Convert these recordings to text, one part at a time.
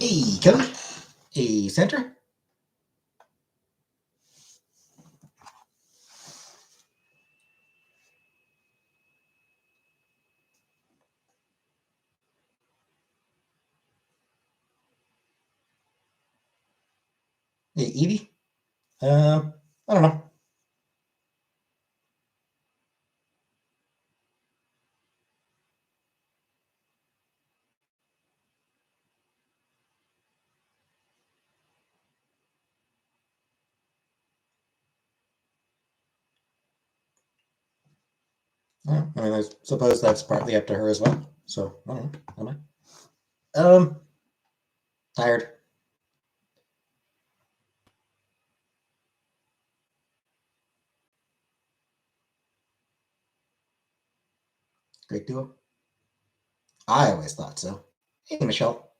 Hey, Cody. Hey, Sandra. Hey, Evie. I don't know. I mean, I suppose that's partly up to her as well. So, I don't know. Am I? Tired. Great duo. I always thought so. Hey, Michelle.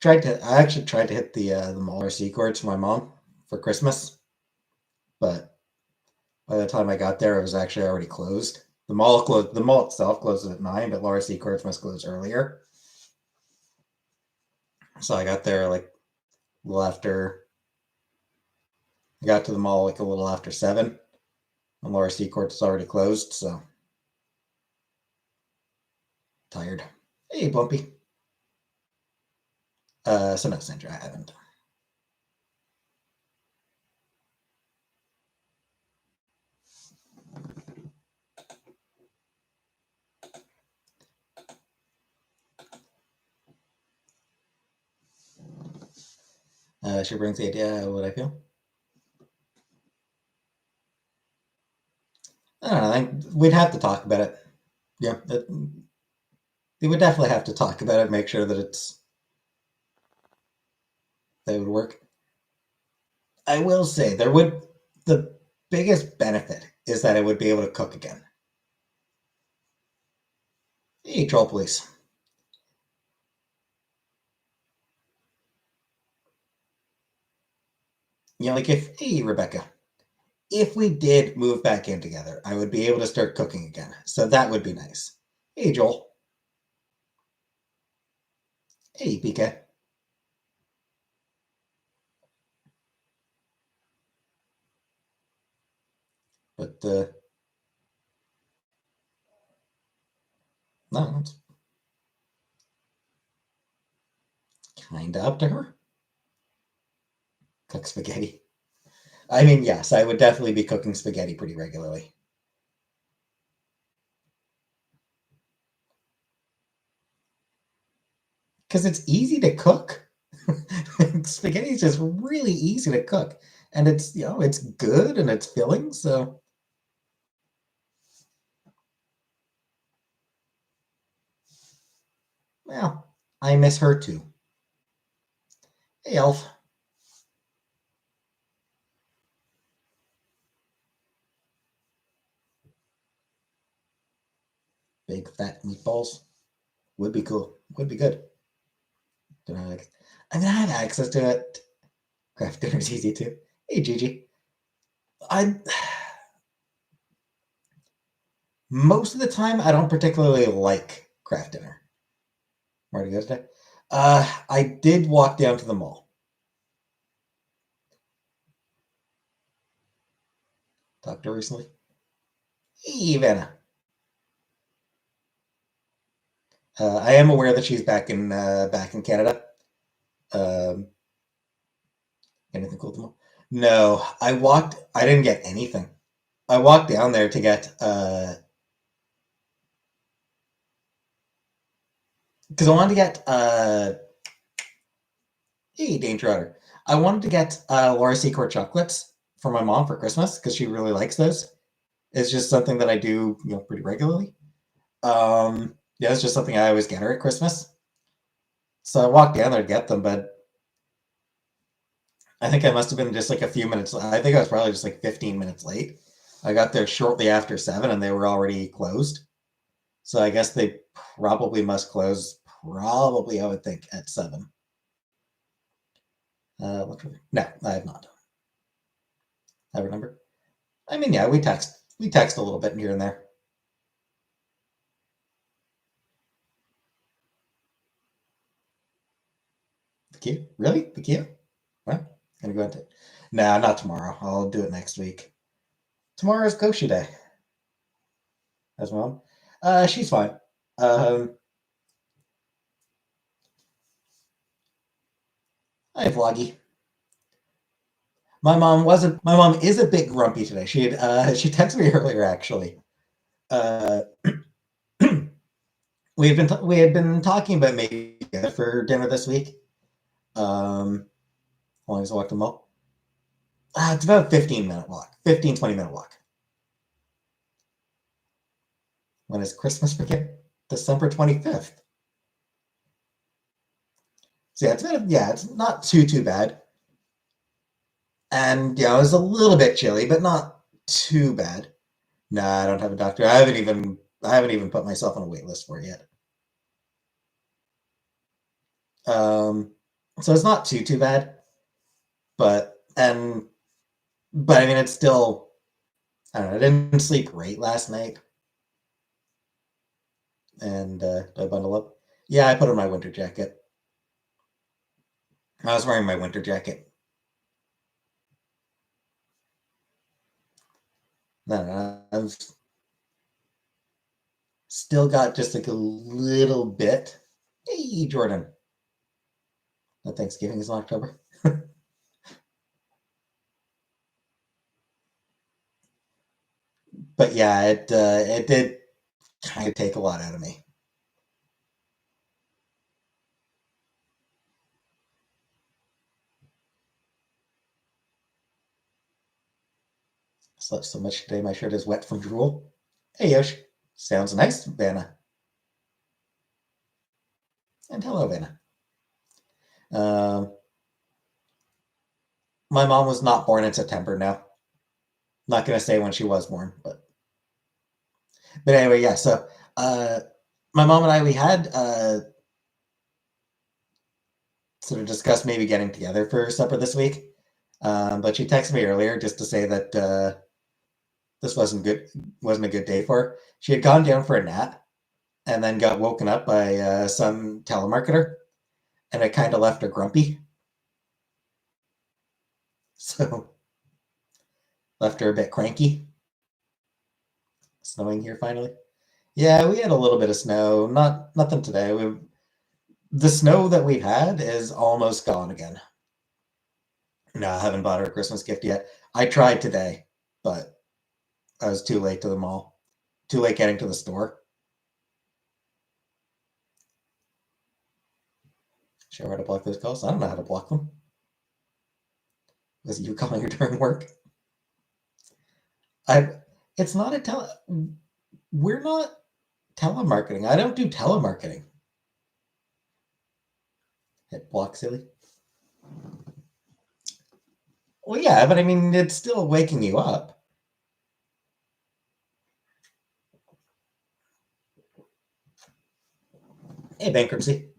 I actually tried to hit the mall RC courts for my mom for Christmas, but by the time I got there, it was actually already closed. The mall closed. The mall itself closes at 9, but RC courts must close earlier. So I got there like a little after. I got to the mall like a little after 7. And RC courts is already closed, so tired. Hey, Bumpy. So no, Sandra, I haven't. She brings the idea of what I feel. I don't know. We'd have to talk about it. Yeah, we would definitely have to talk about it. Make sure that that would work. I will say there would the biggest benefit is that I would be able to cook again. Hey, troll police. You know, like if hey Rebecca, if we did move back in together, I would be able to start cooking again. So that would be nice. Hey, Joel. Hey, PK. But no, it's kind of up to her. Cook spaghetti. I mean, yes, I would definitely be cooking spaghetti pretty regularly. Because it's easy to cook. Spaghetti is just really easy to cook. And it's good and it's filling. So, well, I miss her too. Hey, Elf. Big fat meatballs. Would be cool. Would be good. Don't have, I mean, I have access to it. Craft dinner's easy too. Hey, Gigi. I Most of the time I don't particularly like craft dinner. Where to go today? I did walk down to the mall. Talked to her recently. Hey, Vanna. I am aware that she's back in Canada. Um, Anything cool tomorrow? No, I walked. I didn't get anything. I walked down there to get because I wanted to get hey, Danger Otter. I wanted to get Laura Secord chocolates for my mom for Christmas because she really likes those. It's just something that I do, pretty regularly. Yeah, it's just something I always get her at Christmas. So I walked down there to get them, but I think I must have been just like a few minutes. I think I was probably just like 15 minutes late. I got there shortly after 7 and they were already closed. So I guess they probably must close, probably, I would think, at 7. No, I have not. I remember. I mean, yeah, we text a little bit here and there. Kia? Really? The Kia? Well, gonna go into. Nah, not tomorrow. I'll do it next week. Tomorrow is Goshi Day. As well. She's fine. Um, Hi, Vloggy. My mom wasn't. My mom is a bit grumpy today. She texted me earlier actually. Uh, we had been talking about maybe together for dinner this week. How long has I walked the mall? It's about a 15-minute walk. 15-20 minute walk. When is Christmas begin? December 25th. So it's not too bad. And it was a little bit chilly, but not too bad. Nah, I don't have a doctor. I haven't even put myself on a wait list for it yet. Um, so it's not too bad, but I mean it's still I don't know. I didn't sleep great last night, and did I bundle up? Yeah, I put on my winter jacket. I was wearing my winter jacket. No, no, I've still got just like a little bit. Hey, Jordan. No, Thanksgiving is in October. But yeah, it did kind of take a lot out of me. Slept so much today, my shirt is wet from drool. Hey, Yosh. Sounds nice, Vanna. And hello, Vanna. Um, my mom was not born in September now. Not going to say when she was born, but anyway, yeah. So uh, my mom and I, we had sort of discussed maybe getting together for supper this week. But she texted me earlier just to say that this wasn't a good day for her. She had gone down for a nap and then got woken up by some telemarketer, and it kind of left her grumpy. So left her a bit cranky. Snowing here finally. Yeah, we had a little bit of snow. Nothing today. The snow that we've had is almost gone again. No, I haven't bought her a Christmas gift yet. I tried today, but I was too late to the mall. Too late getting to the store. Show her how to block those calls. I don't know how to block them. Was it you calling her during work? I. It's not a tele. We're not telemarketing. I don't do telemarketing. Hit block, silly. Well, yeah, but I mean, it's still waking you up. Hey, bankruptcy.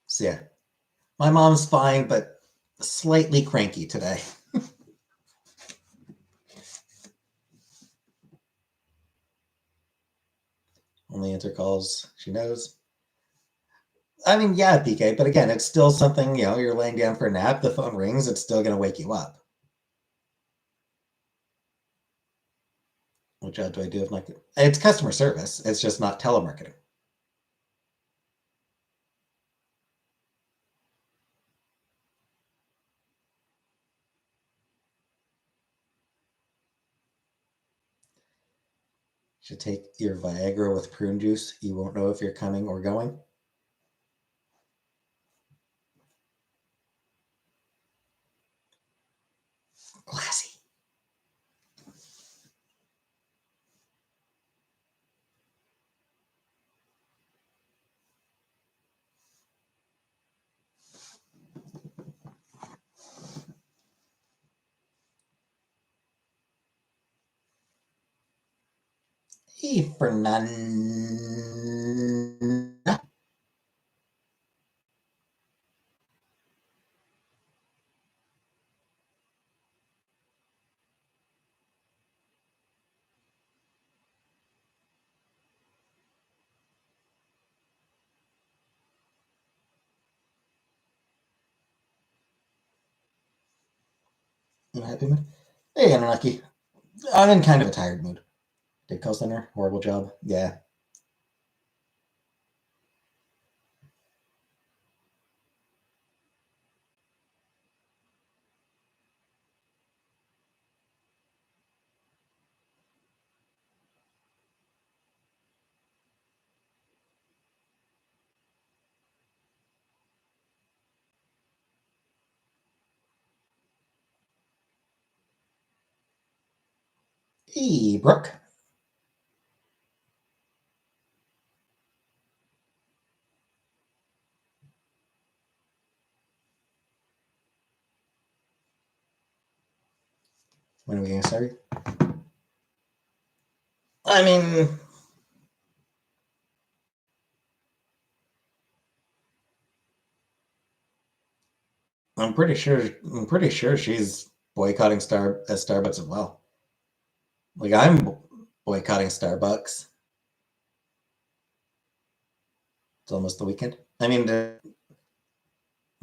So yeah, my mom's fine, but slightly cranky today. Only answer calls she knows. I mean, yeah, PK, but again, it's still something, you're laying down for a nap, the phone rings, it's still going to wake you up. What job do I do if not? It's customer service, it's just not telemarketing. Should take your Viagra with prune juice. You won't know if you're coming or going. Classy. Hey, Fernanda. In a happy mood? Hey, Anunnaki. I'm in kind of a tired mood. Did call center? Horrible job. Yeah. Hey, Brooke. When are we getting started? I mean, I'm pretty sure. I'm pretty sure she's boycotting Starbucks as well. Like I'm boycotting Starbucks. It's almost the weekend. I mean,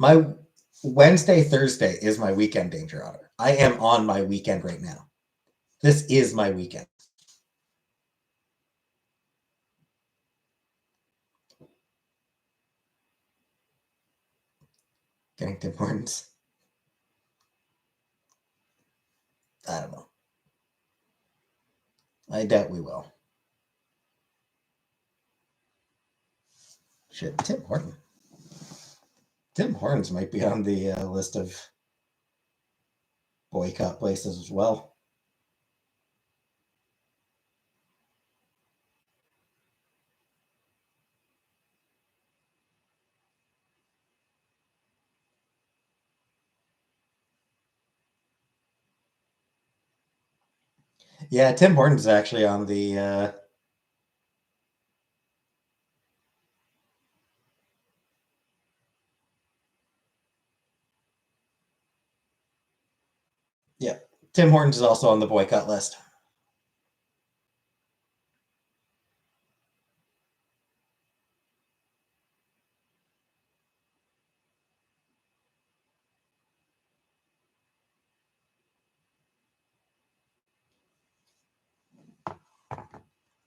my Wednesday, Thursday is my weekend danger hour. I am on my weekend right now. This is my weekend. Getting Tim Hortons. I don't know. I doubt we will. Shit, Tim Hortons. Tim Hortons might be on the list of boycott places as well. Yeah, Tim Hortons is actually on the. Yeah, Tim Hortons is also on the boycott list.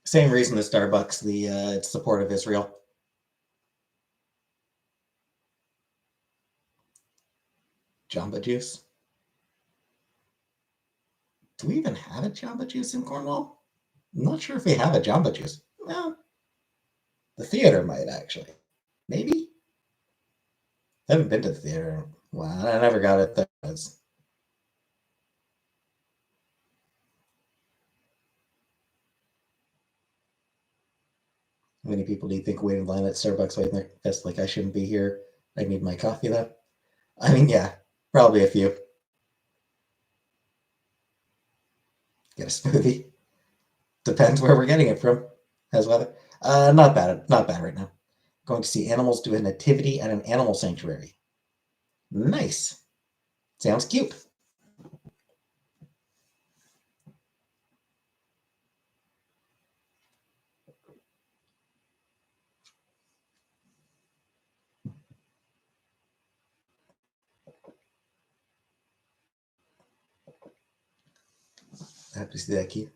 Same reason as Starbucks, the support of Israel. Jamba Juice. Do we even have a Jamba Juice in Cornwall? I'm not sure if we have a Jamba Juice. Well, the theater might actually. Maybe? I haven't been to the theater. Well, I never got it there. How many people do you think wait in line at Starbucks waiting their best? Like, I shouldn't be here. I need my coffee though. I mean, yeah, probably a few. Get a smoothie. Depends where we're getting it from. How's weather? Not bad. Not bad right now. Going to see animals do a nativity at an animal sanctuary. Nice. Sounds cute. Happy to see that, Keith.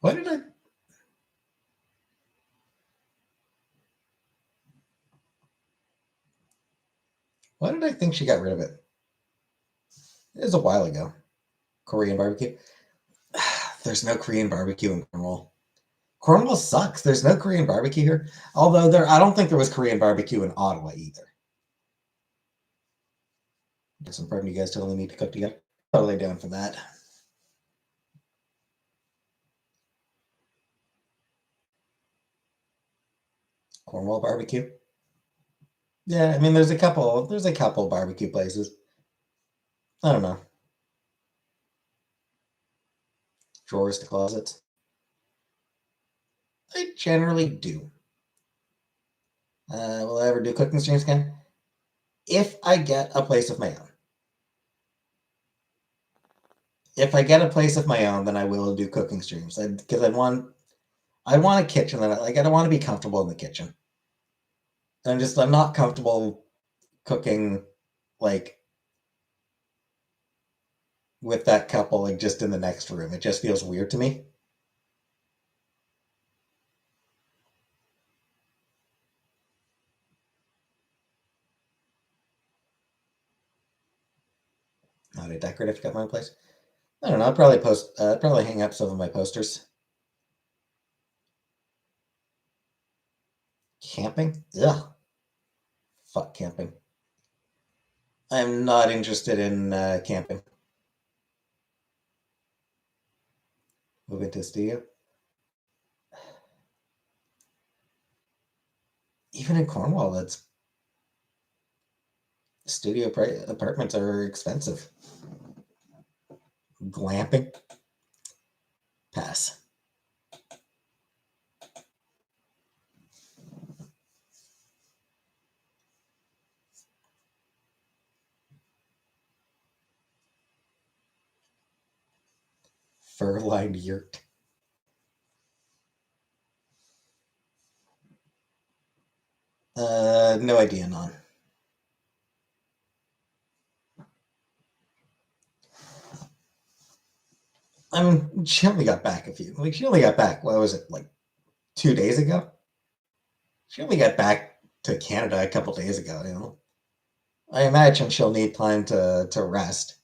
Why did I? Why did I think she got rid of it? It was a while ago. Korean barbecue. There's no Korean barbecue in Cornwall. Cornwall sucks. There's no Korean barbecue here. Although I don't think there was Korean barbecue in Ottawa either. Guess I'm part of you guys totally need to cook together. Totally down for that. Cornwall barbecue. Yeah, I mean, there's a couple. There's a couple barbecue places. I don't know. Drawers to closets. I generally do. Will I ever do cooking streams again? If I get a place of my own. If I get a place of my own, then I will do cooking streams because I want a kitchen that I don't want to be comfortable in the kitchen. I'm not comfortable cooking like with that couple like just in the next room. It just feels weird to me. How to decorate if I got my own place. I don't know. I'll probably probably hang up some of my posters. Camping? Ugh. Fuck camping. I'm not interested in camping. Moving to a studio. Even in Cornwall, that's apartments are expensive. Glamping? Pass. Fur-lined yurt. No idea, none. I mean, she only got back she only got back, what was it, like 2 days ago? She only got back to Canada a couple days ago, you know? I imagine she'll need time to rest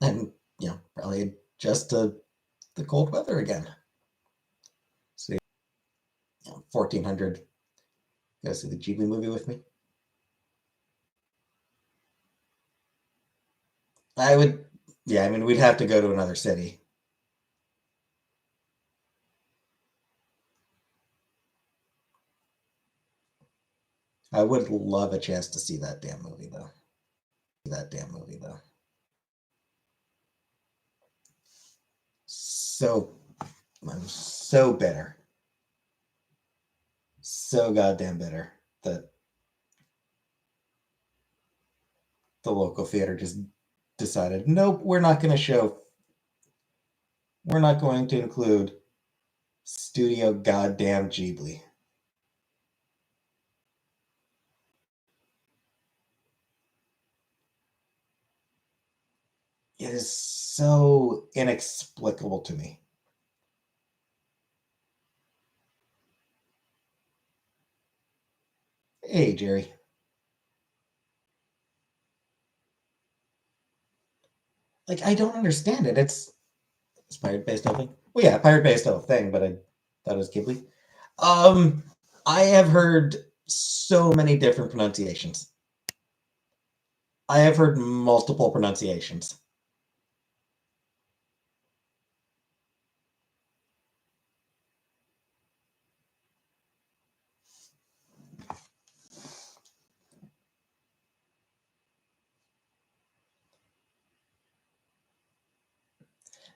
and, probably adjust to the cold weather again. So, 1400. Go see the Ghibli movie with me? I would, yeah, I mean, we'd have to go to another city. I would love a chance to see that damn movie, though. That damn movie, though. So, I'm so bitter. So goddamn bitter that the local theater just decided, nope, we're not going to show, we're not going to include Studio Goddamn Ghibli. It is so inexplicable to me. Hey, Jerry. Like, I don't understand it. It's Pirate Bay still thing? Well, yeah, Pirate Bay still a thing, but I thought it was Ghibli. Um, I have heard so many different pronunciations. I have heard multiple pronunciations.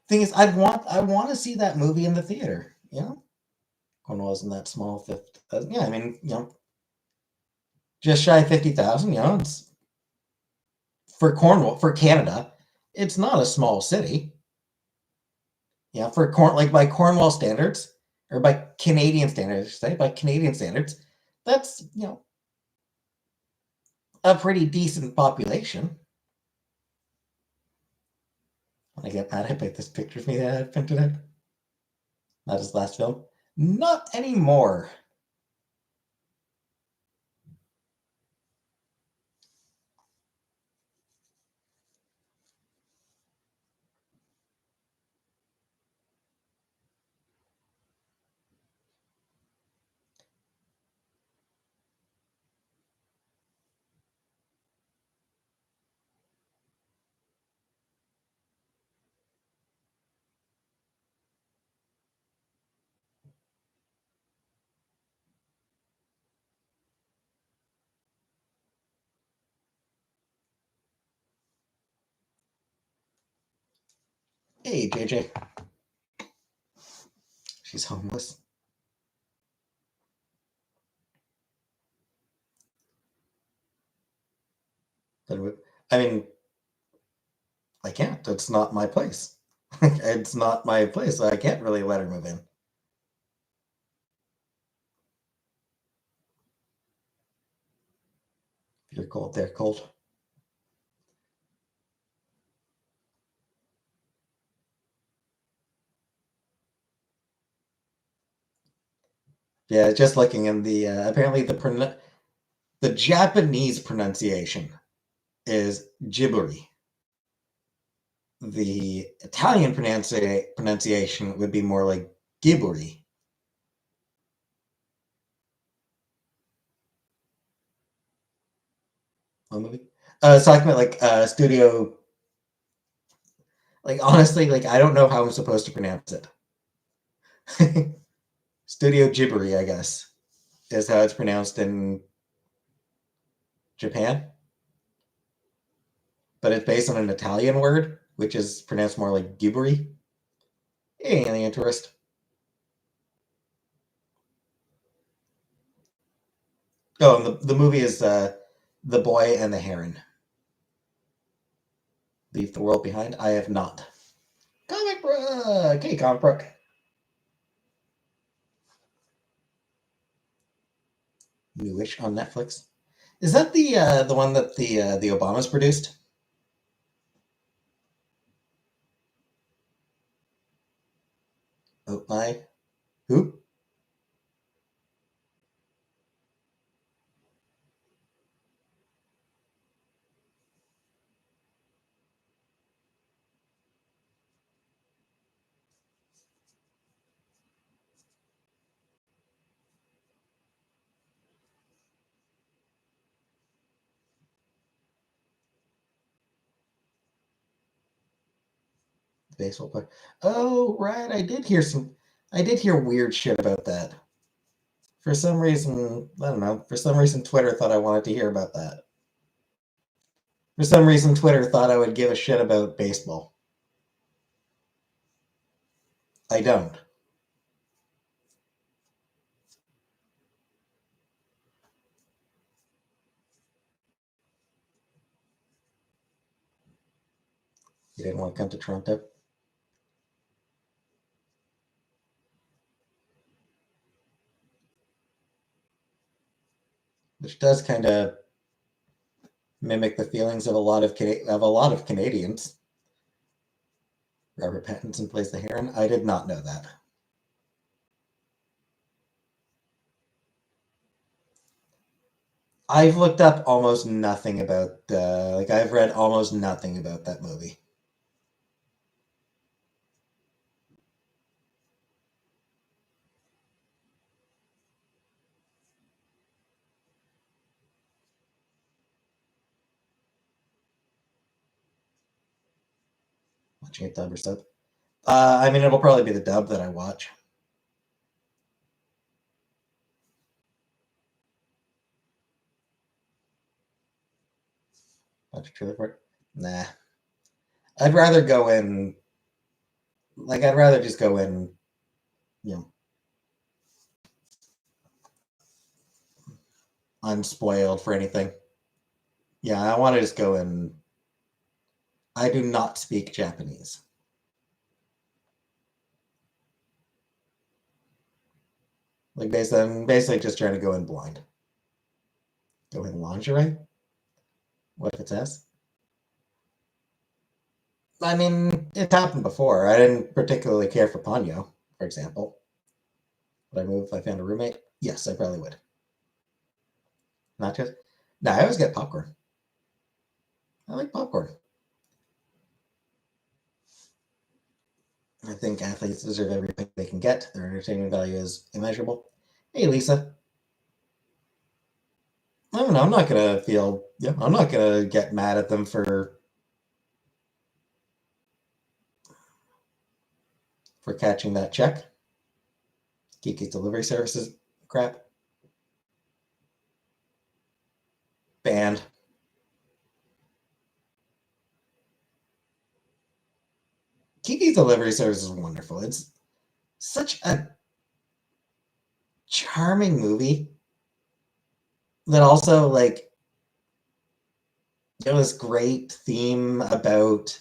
Thing is, I want to see that movie in the theater. You know, Cornwall wasn't that small. 50,000. Yeah, I mean, just shy of 50,000. It's for Cornwall, for Canada. It's not a small city. Yeah, like by Cornwall standards, or by Canadian standards, I should say, by Canadian standards, that's a pretty decent population. When I get mad, I pick this picture of me that I printed out. Not his last film. Not anymore. Hey, JJ. She's homeless. I mean, I can't. It's not my place. It's not my place, so I can't really let her move in. You're cold. They're cold. Yeah, just looking in the apparently the Japanese pronunciation is Ghibli. The Italian pronunciation would be more like Ghibli. What movie? It's talking about like studio. Like honestly, like I don't know how I'm supposed to pronounce it. Studio Ghibli, I guess, is how it's pronounced in Japan, but it's based on an Italian word, which is pronounced more like Ghibli. Alien tourist. Oh, and the movie is The Boy and the Heron. Leave the World Behind. I have not. Comic Brook. Okay, Comic Brook. Newish on Netflix. Is that the one that the Obamas produced? Oh my, who? The baseball player. Oh right, I did hear some. I did hear weird shit about that. For some reason, I don't know. For some reason, Twitter thought I wanted to hear about that. For some reason, Twitter thought I would give a shit about baseball. I don't. You didn't want to come to Toronto, which does kind of mimic the feelings of a lot of Canadians. Robert Pattinson plays the Heron. I did not know that. I've looked up almost nothing about like I've read almost nothing about that movie. Watching it dub or sub. I mean, it'll probably be the dub that I watch. Watch a trailer for it. Nah, I'd rather go in. Like, I'd rather just go in. You know, unspoiled for anything. Yeah, I want to just go in. I do not speak Japanese. Like, I'm basically just trying to go in blind. Go in lingerie. What if it's S? I mean, it's happened before. I didn't particularly care for Ponyo, for example. Would I move if I found a roommate? Yes, I probably would. Not just. No, I always get popcorn. I like popcorn. I think athletes deserve everything they can get. Their entertainment value is immeasurable. Hey, Lisa. I don't know. I'm not gonna feel. Yeah, I'm not gonna get mad at them for catching that check. Kiki's delivery services crap. Banned. Kiki's delivery service is wonderful. It's such a charming movie that also like it was great theme about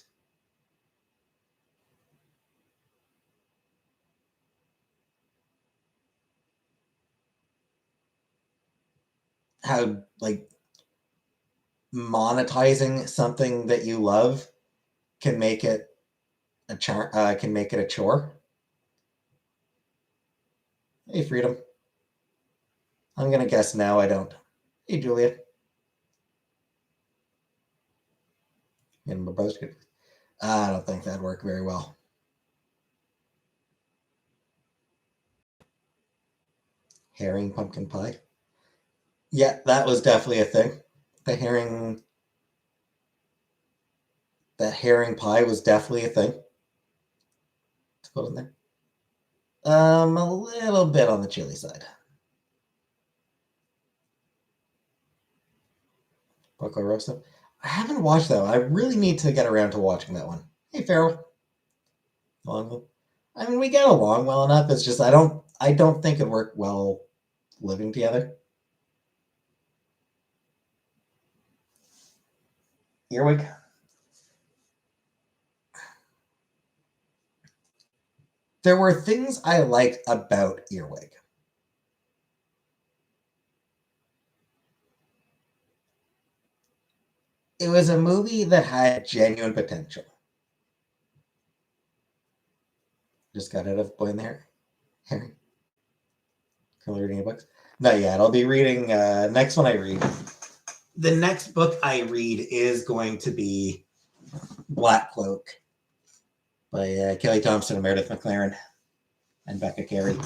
how like monetizing something that you love can make it can make it a chore. Hey, Freedom. I'm gonna guess now I don't. Hey, Julia. And my brother's good. I don't think that'd work very well. Herring pumpkin pie. Yeah, that was definitely a thing. The herring, that herring pie was definitely a thing. Let's put in there. A little bit on the chili side. Poco Rosso. I haven't watched that one. I really need to get around to watching that one. Hey, Farrell. Long. I mean, we get along well enough. It's just I don't think it'd work well living together. Earwig. There were things I liked about Earwig. It was a movie that had genuine potential. Just got out of Boy in the Herring. Currently reading a book. Not yet. I'll be reading next one I read. The next book I read is going to be Black Cloak by Kelly Thompson and Meredith McLaren and Becca Carey.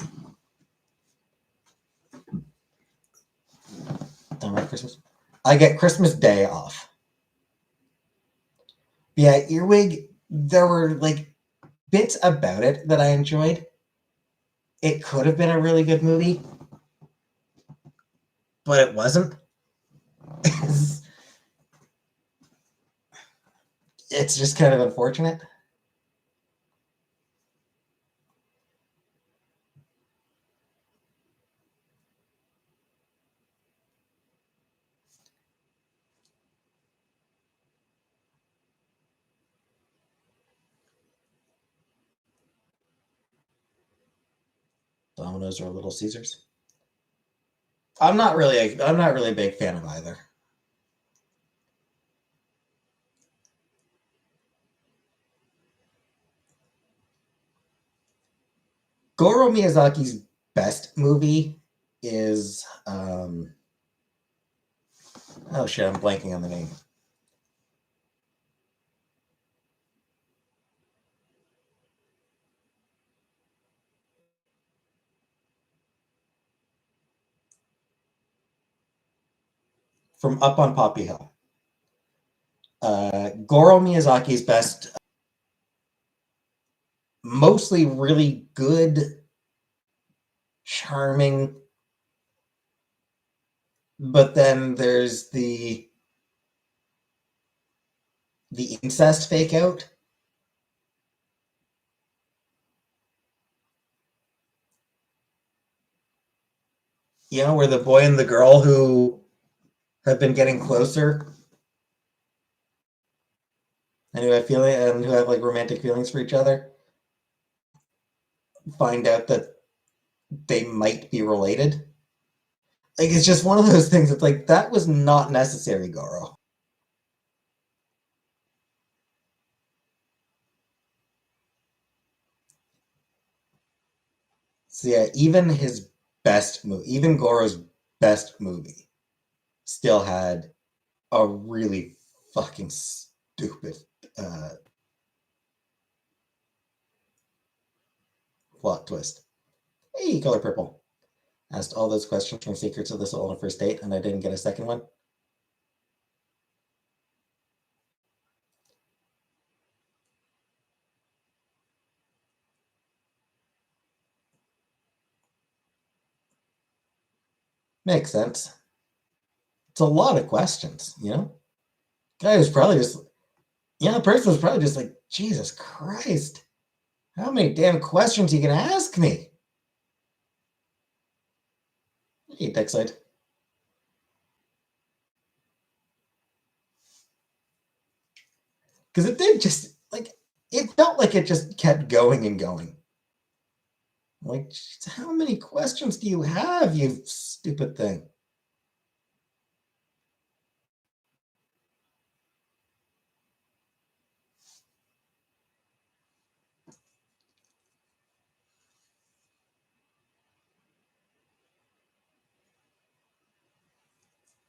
Don't like Christmas. I get Christmas Day off. Yeah, Earwig, there were like bits about it that I enjoyed. It could have been a really good movie, but it wasn't. It's just kind of unfortunate. Domino's or Little Caesars. I'm not really a big fan of either. Goro Miyazaki's best movie is oh shit, I'm blanking on the name. From Up on Poppy Hill. Goro Miyazaki's best, mostly really good, charming, but then there's the incest fake out. You know, where the boy and the girl who have been getting closer and who have like romantic feelings for each other find out that they might be related. Like it's just one of those things. It's like that was not necessary, Goro. So yeah, even Goro's best movie, still had a really fucking stupid uh, plot twist. Hey, Color Purple. Asked all those questions from Secrets of the Soul on a First Date, and I didn't get a second one. Makes sense. It's a lot of questions, you know? Guy was probably just, the person was probably just like, Jesus Christ, how many damn questions are you going to ask me? Hey, Dexide. Because it did just, like, it felt like it just kept going and going. Like, how many questions do you have, you stupid thing?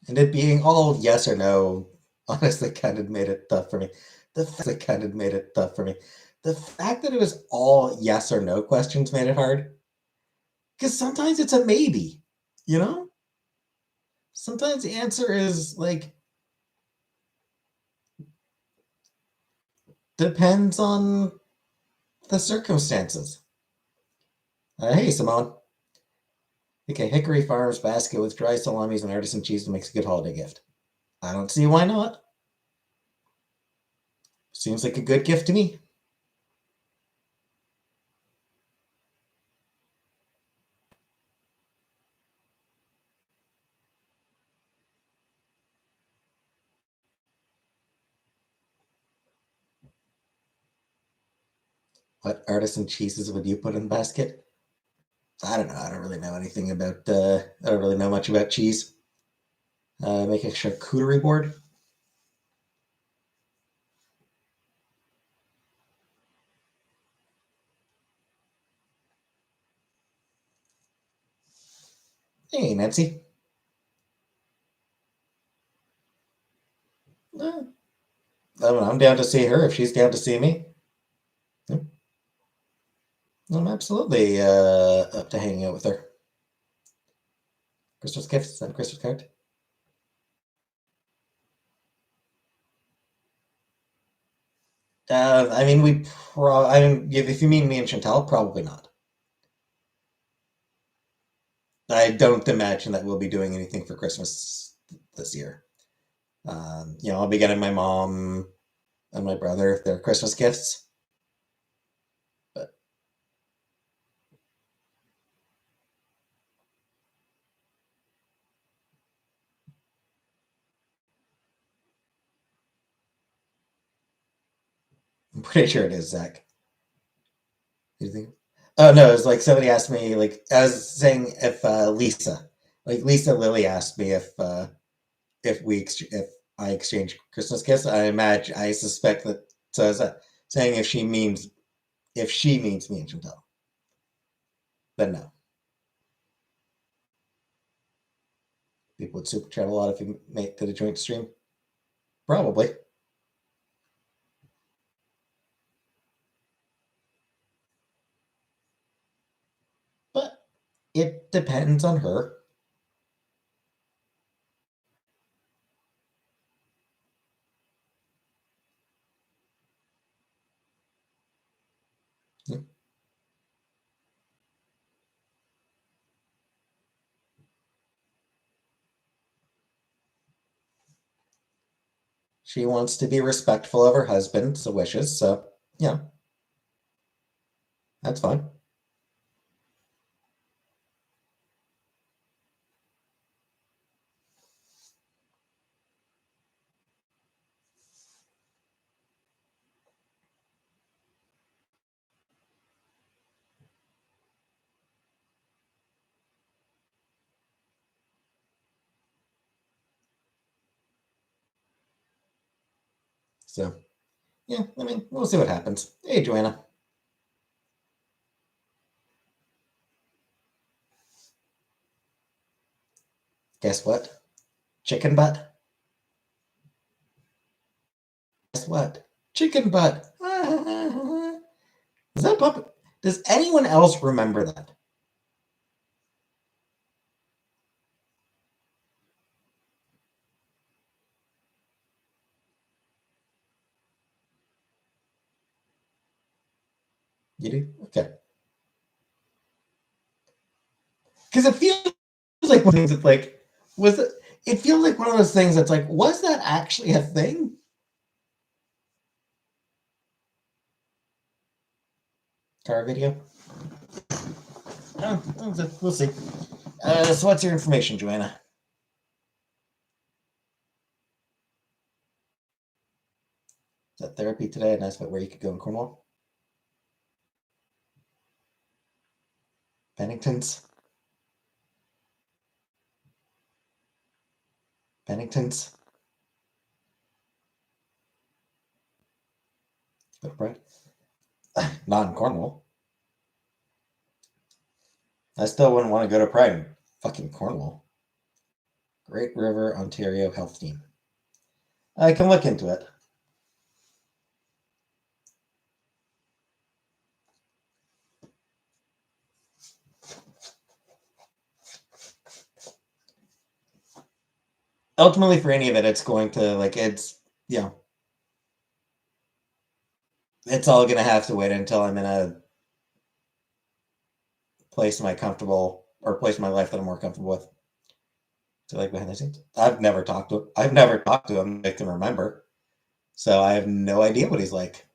And it being all yes or no honestly kind of made it tough for me. The fact that it was all yes or no questions made it hard. Because sometimes it's a maybe, you know? Sometimes the answer is like, depends on the circumstances. Hey, Simone. Okay, Hickory Farms basket with dry salamis and artisan cheese makes a good holiday gift. I don't see why not. Seems like a good gift to me. What artisan cheeses would you put in the basket? I don't know. I don't really know anything about. I don't really know much about cheese. Make a charcuterie board. Hey, Nancy. Uh, I'm down to see her if she's down to see me. Yep, I'm absolutely up to hanging out with her. Christmas gifts and Christmas card. I mean, I mean, if you mean me and Chantal, probably not. I don't imagine that we'll be doing anything for Christmas this year. I'll be getting my mom and my brother their Christmas gifts, but I'm pretty sure it is Zach. You think? Oh no, it's like somebody asked me, like I was saying, if Lisa Lilly asked me if I exchange Christmas gifts. I suspect that. So I was saying if she means me and Chantal, then no. People would super chat a lot if you make it a joint stream. Probably, but it depends on her. She wants to be respectful of her husband's wishes, so yeah, that's fine. So yeah, I mean, we'll see what happens. Hey, Joanna, guess what? Chicken butt. Guess what? Chicken butt. Is that puppet? Does anyone else remember that? You do? Okay. Because it feels like one of things that was it? It feels like one of those things that's like, was that actually a thing? Car video. We'll see. So what's your information, Joanna? Is that therapy today? And that's about where you could go in Cornwall. Bennington's. Bennington's. Right. Not in Cornwall. I still wouldn't want to go to Pride in fucking Cornwall. Great River, Ontario Health Team. I can look into it. Ultimately, for any of it, it's going to you know, it's all going to have to wait until I'm in a place place in my life that I'm more comfortable with. So like behind the scenes, I've never talked to him. I can remember, so I have no idea what he's like.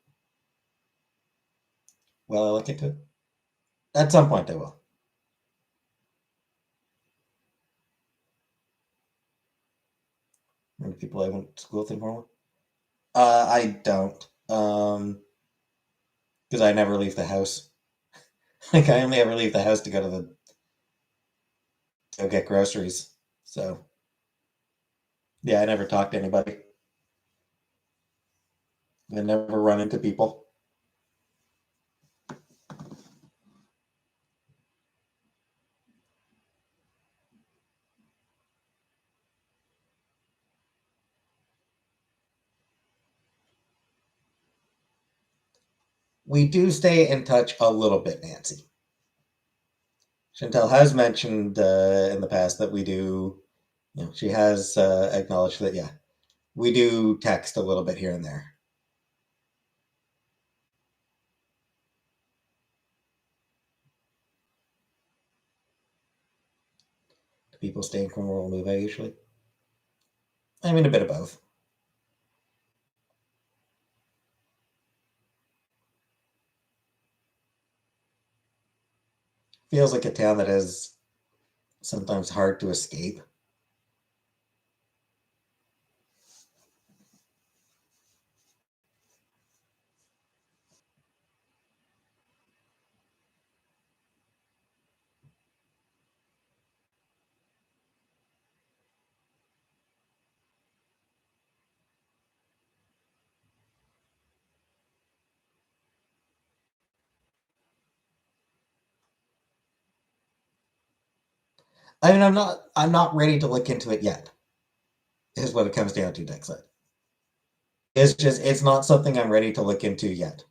Well, I look into it at some point. I will. How many people I went to school with informal? I don't, because I never leave the house. Like I only ever leave the house to go get groceries. So yeah, I never talk to anybody. I never run into people. We do stay in touch a little bit, Nancy. Chantel has mentioned in the past that we do, she has acknowledged that, yeah, we do text a little bit here and there. Do people stay in Cornwall move out usually? I mean, a bit of both. Feels like a town that is sometimes hard to escape. I mean, I'm not ready to look into it yet. Is what it comes down to, Dexter. It's not something I'm ready to look into yet.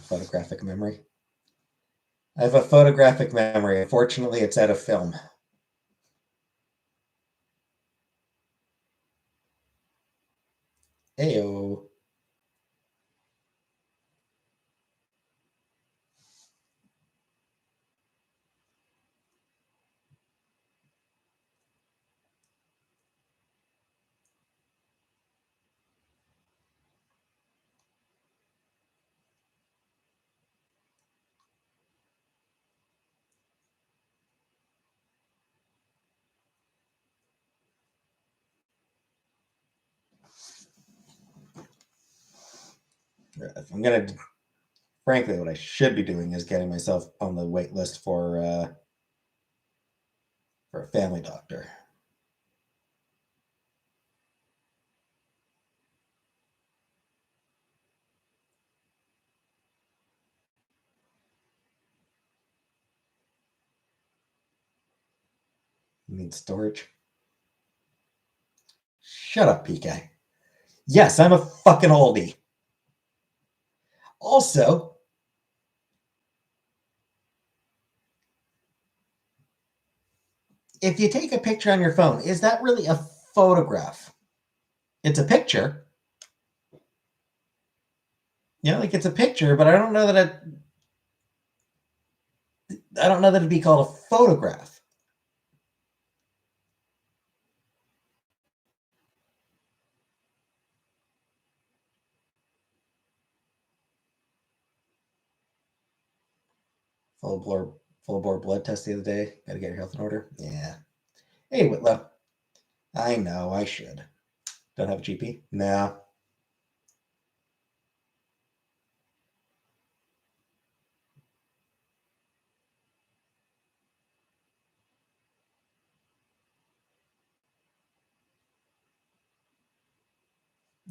Photographic memory. I have a photographic memory. Unfortunately, it's out of film. Heyo. I'm gonna, frankly, what I should be doing is getting myself on the wait list for a family doctor. You mean storage? Shut up, PK. Yes, I'm a fucking oldie. Also, if you take a picture on your phone, is that really a photograph? It's a picture. Like it's a picture, but I don't know that it'd be called a photograph. Full bore, full bore blood test the other day. Got to get your health in order. Yeah. Hey, Whitlow. I know I should. Don't have a GP? No.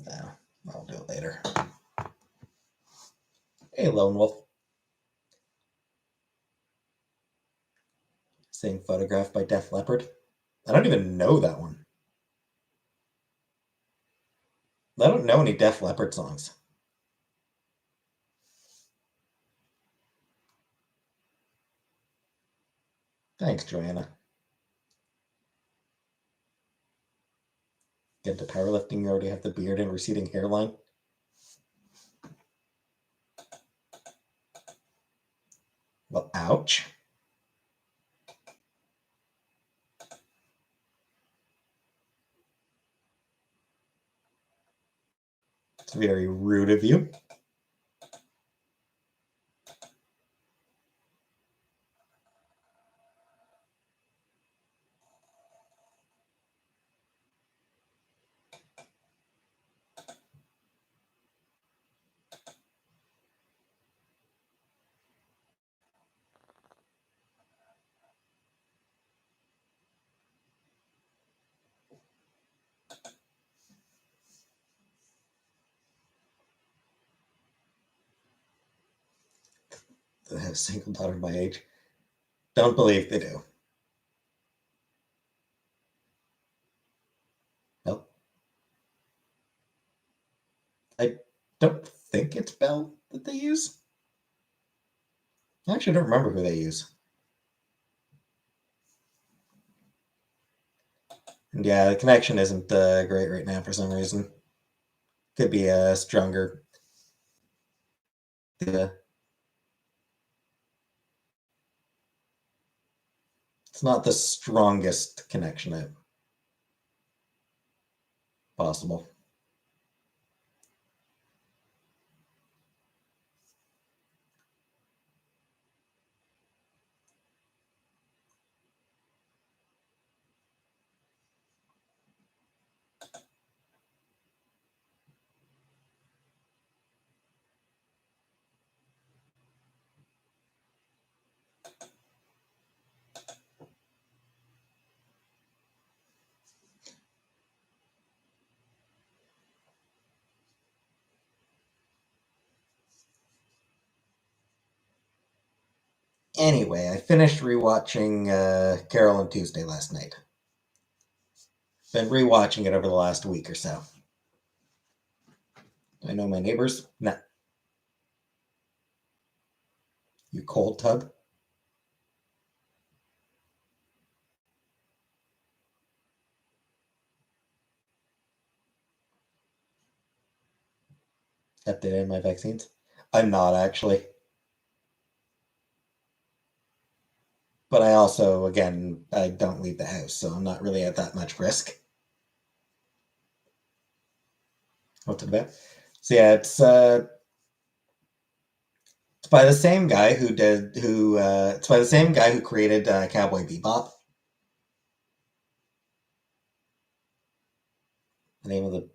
No, I'll do it later. Hey, Lone Wolf. Saying Photographed by Def Leppard. I don't even know that one. I don't know any Def Leppard songs. Thanks, Joanna. Get into powerlifting, you already have the beard and receding hairline. Well, ouch. It's very rude of you. That have a single daughter my age. Don't believe they do. Nope. I don't think it's Bell that they use. I actually don't remember who they use. And yeah, the connection isn't great right now for some reason. Could be stronger. It's not the strongest connection possible. Anyway, I finished rewatching Carole Tuesday last night. Been rewatching it over the last week or so. I know my neighbors. Nah. You cold tub? Updated my vaccines? I'm not actually. But I also, again, I don't leave the house, so I'm not really at that much risk. What's it about? So yeah, it's by the same guy it's by the same guy who created Cowboy Bebop. The name of the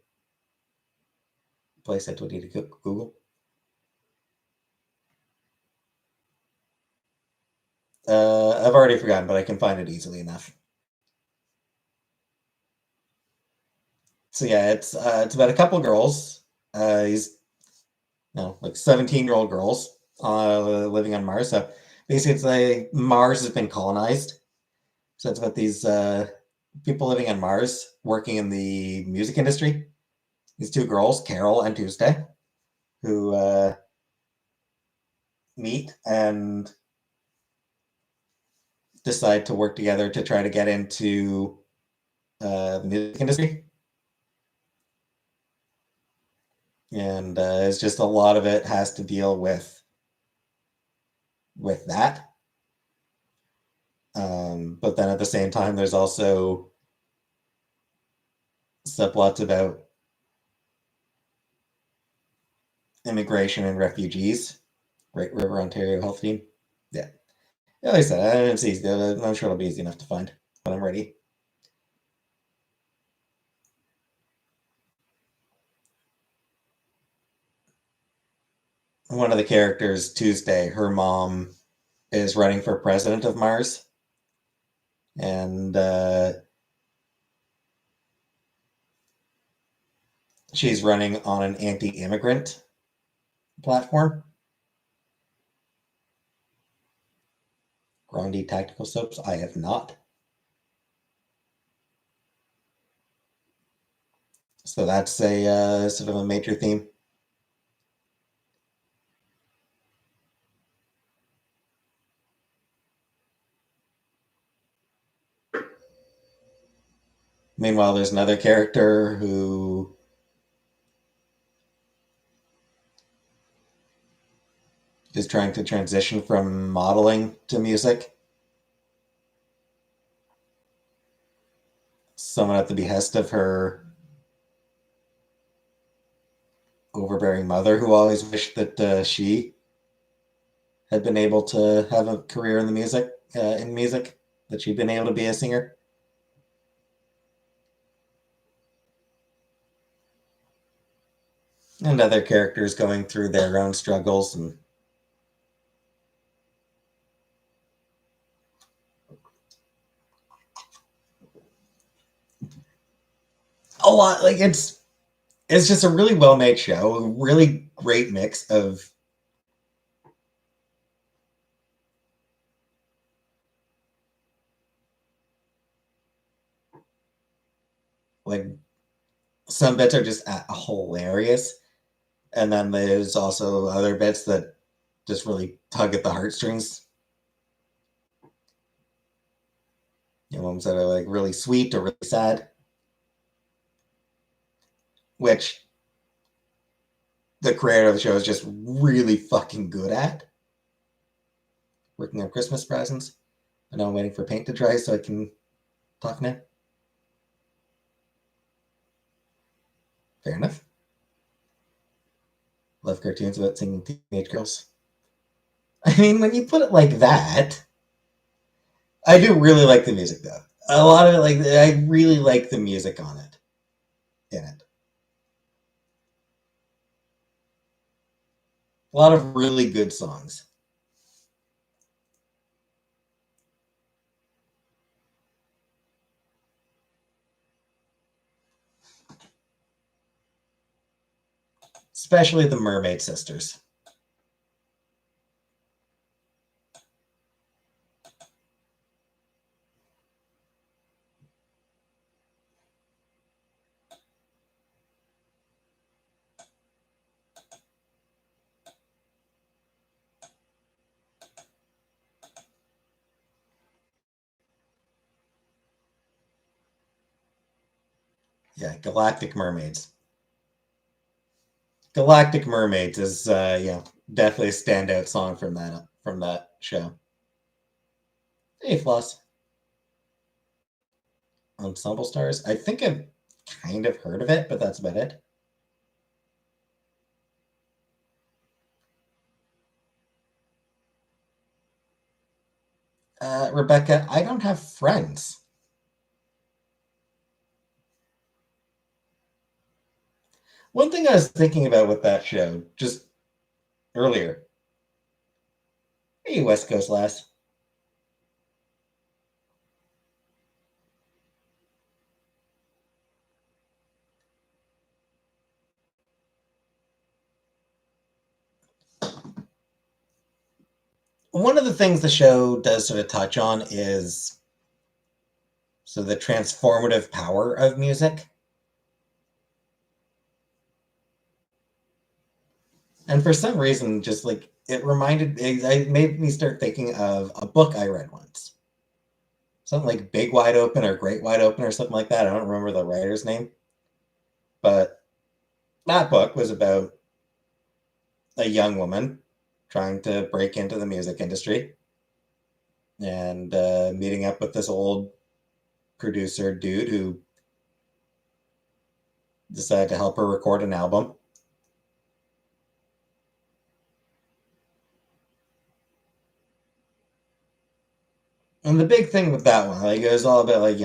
place I told you to Google. I've already forgotten, but I can find it easily enough. So yeah, it's about a couple girls. He's no like 17-year-old girls living on Mars. So basically, it's like Mars has been colonized. So it's about these people living on Mars working in the music industry. These two girls, Carole and Tuesday, who meet and decide to work together to try to get into the music industry. And it's just a lot of it has to deal with that. But then at the same time, there's also subplots about immigration and refugees. Great River, Ontario Health Team. Yeah. Like I said, it's easy. I'm sure it'll be easy enough to find when I'm ready. One of the characters, Tuesday, her mom is running for president of Mars. And She's running on an anti-immigrant platform. Grundy Tactical Soaps. I have not. So that's a sort of a major theme. Meanwhile, there's another character who is trying to transition from modeling to music. Someone at the behest of her overbearing mother, who always wished that she had been able to have a career in the music, that she'd been able to be a singer. And other characters going through their own struggles and a lot. Like it's just a really well made show, a really great mix of like some bits are just hilarious, and then there's also other bits that just really tug at the heartstrings. You know, ones that are like really sweet or really sad, which the creator of the show is just really fucking good at working on Christmas presents. I know I'm waiting for paint to dry so I can talk now. Fair enough. Love cartoons about singing teenage girls. I mean, when you put it like that, I do really like the music though. A lot of it, like I really like the music on it, in it. A lot of really good songs. Especially the Mermaid Sisters. Yeah, Galactic Mermaids. Galactic Mermaids is definitely a standout song from that show. Hey Floss. Ensemble Stars. I think I've kind of heard of it, but that's about it. Rebecca, I don't have friends. One thing I was thinking about with that show just earlier. Hey, West Coast lass. One of the things the show does sort of touch on is the transformative power of music. And for some reason, just like it made me start thinking of a book I read once. Something like Big Wide Open or Great Wide Open or something like that. I don't remember the writer's name. But that book was about a young woman trying to break into the music industry and meeting up with this old producer dude who decided to help her record an album. And the big thing with that one, like it was all about like,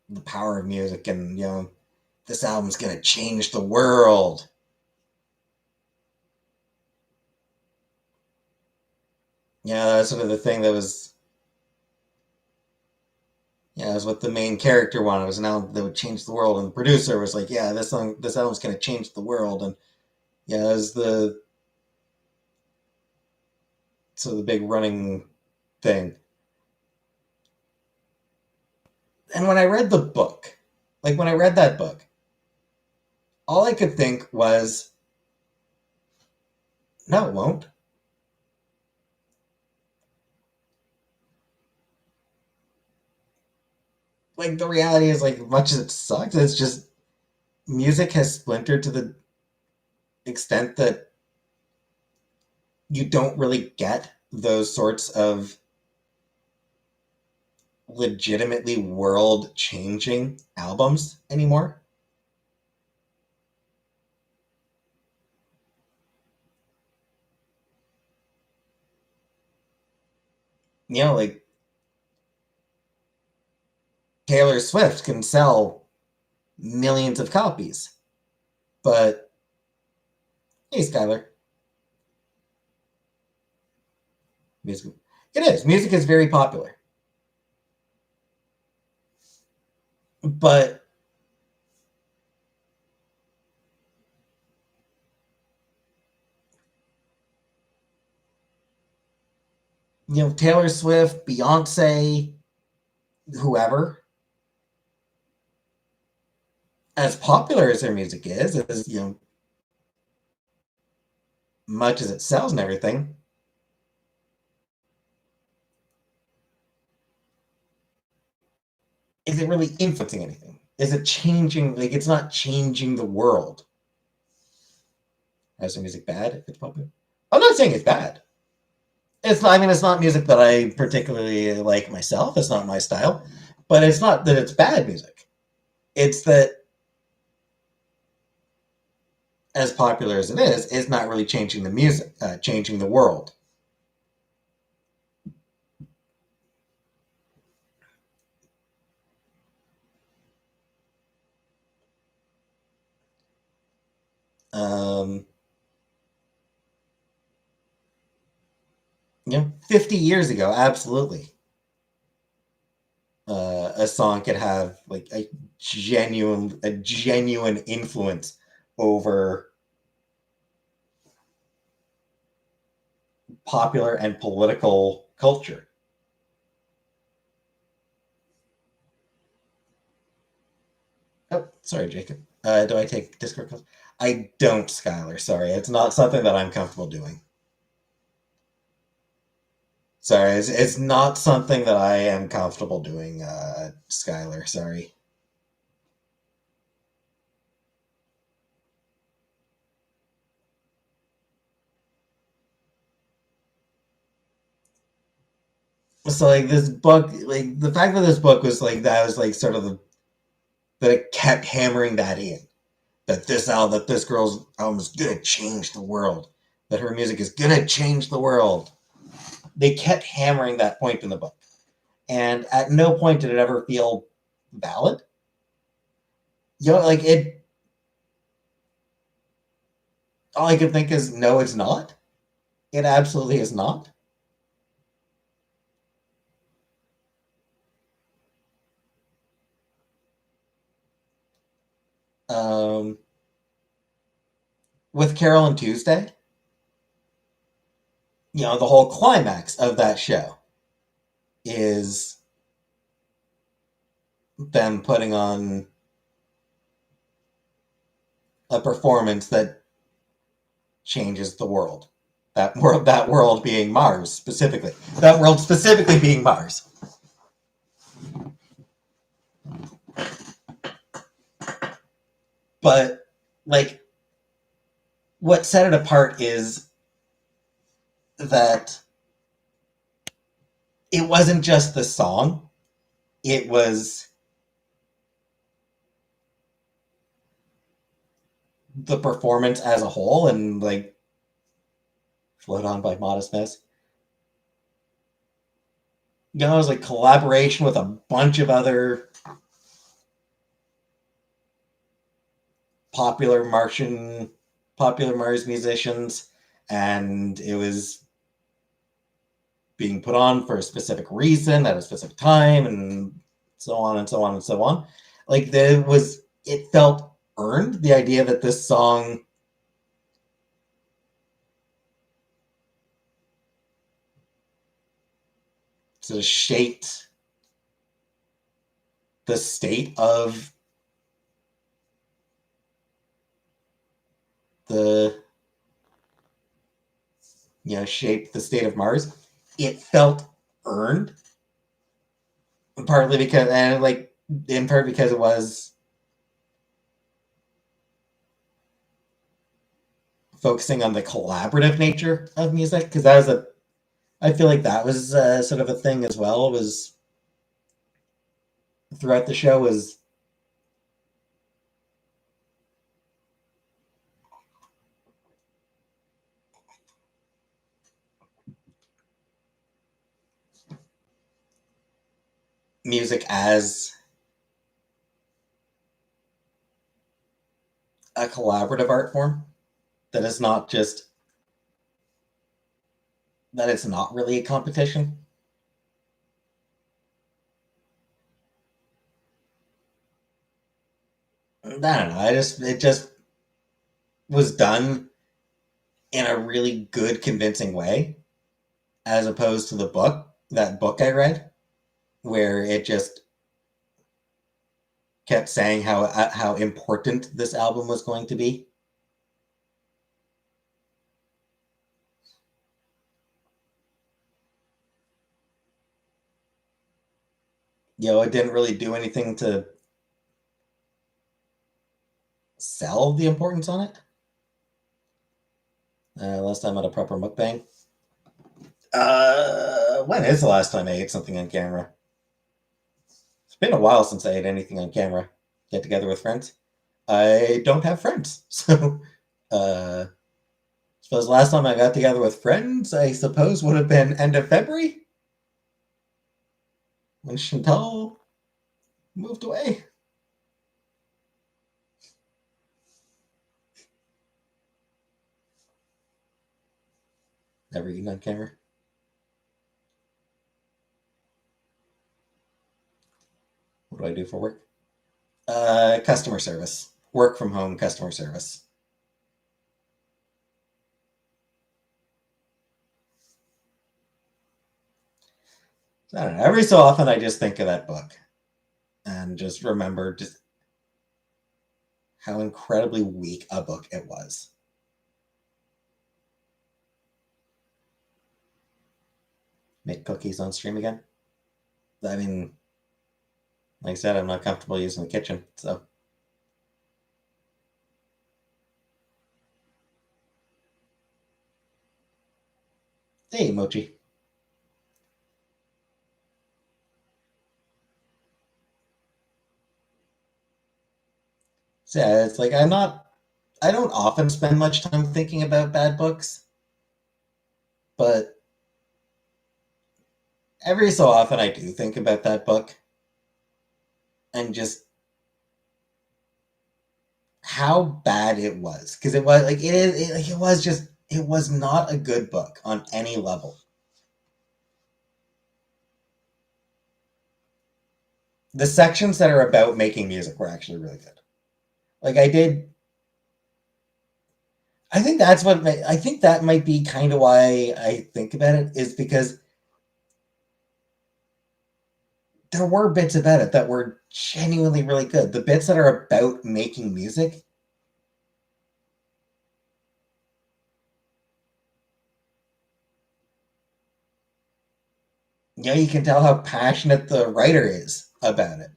the power of music and this album's gonna change the world. Yeah, that's sort of the thing that was Yeah, it was what the main character wanted. It was an album that would change the world, and the producer was like, "Yeah, this album's going to change the world." And yeah, it was the big running thing. And when I read the book, like when I read that book, all I could think was, "No, it won't." Like the reality is, like much as it sucks, it's just music has splintered to the extent that you don't really get those sorts of legitimately world changing albums anymore. Like Taylor Swift can sell millions of copies, but hey, Skylar, music. It is. Music is very popular, but Taylor Swift, Beyonce, whoever, as popular as their music is, as much as it sells and everything, is it really influencing anything? Is it changing? Like, it's not changing the world. Is the music bad if it's popular? I'm not saying it's bad. It's not. I mean, it's not music that I particularly like myself. It's not my style, but it's not that it's bad music. It's that as popular as it is, it's not really changing the music, changing the world. Um, 50 years ago, absolutely, a song could have like a genuine influence over popular and political culture. Oh, sorry, Jacob. Do I take Discord calls? I don't, Skylar. Sorry, it's not something that I'm comfortable doing. Sorry, it's not something that I am comfortable doing, Skylar. Sorry. So like this book, like the fact that this book was like that was like sort of that it kept hammering that in that this girl's album is gonna change the world, that her music is gonna change the world. They kept hammering that point in the book, and at no point did it ever feel valid. Like it. All I could think is, no, it's not. It absolutely is not. Um, with Carole and Tuesday, the whole climax of that show is them putting on a performance that changes the world. That world being Mars specifically. That world specifically being Mars. But like, what set it apart is that it wasn't just the song; it was the performance as a whole, and like Float On by Modest Mouse. It was like collaboration with a bunch of other popular Martian, popular Mars musicians, and it was being put on for a specific reason at a specific time, and so on and so on and so on. Like there was, it felt earned. The idea that this song sort of shaped the state of the, shaped the state of Mars. It felt earned, partly because, and like in part because it was focusing on the collaborative nature of music. Because that was I feel like that was sort of a thing as well. Was throughout the show was music as a collaborative art form that is not just that it's not really a competition. I don't know. It just was done in a really good, convincing way, as opposed to that book I read, where it just kept saying how important this album was going to be. It didn't really do anything to sell the importance on it. Last time I had a proper mukbang. When is the last time I ate something on camera? It's been a while since I ate anything on camera. Get together with friends. I don't have friends, so suppose last time I got together with friends, I suppose would have been end of February when Chantal moved away. Never eaten on camera. What do I do for work? Customer service. Work from home customer service. I don't know. Every so often, I just think of that book and just remember just how incredibly weak a book it was. Make cookies on stream again. I mean, like I said, I'm not comfortable using the kitchen, so. Hey, Mochi. So yeah, it's like I don't often spend much time thinking about bad books, but every so often I do think about that book and just how bad it was. Because it was like it was not a good book on any level. The sections that are about making music were actually really good. Like I think that might be kind of why I think about it, is because there were bits about it that were genuinely really good. The bits that are about making music, you can tell how passionate the writer is about it,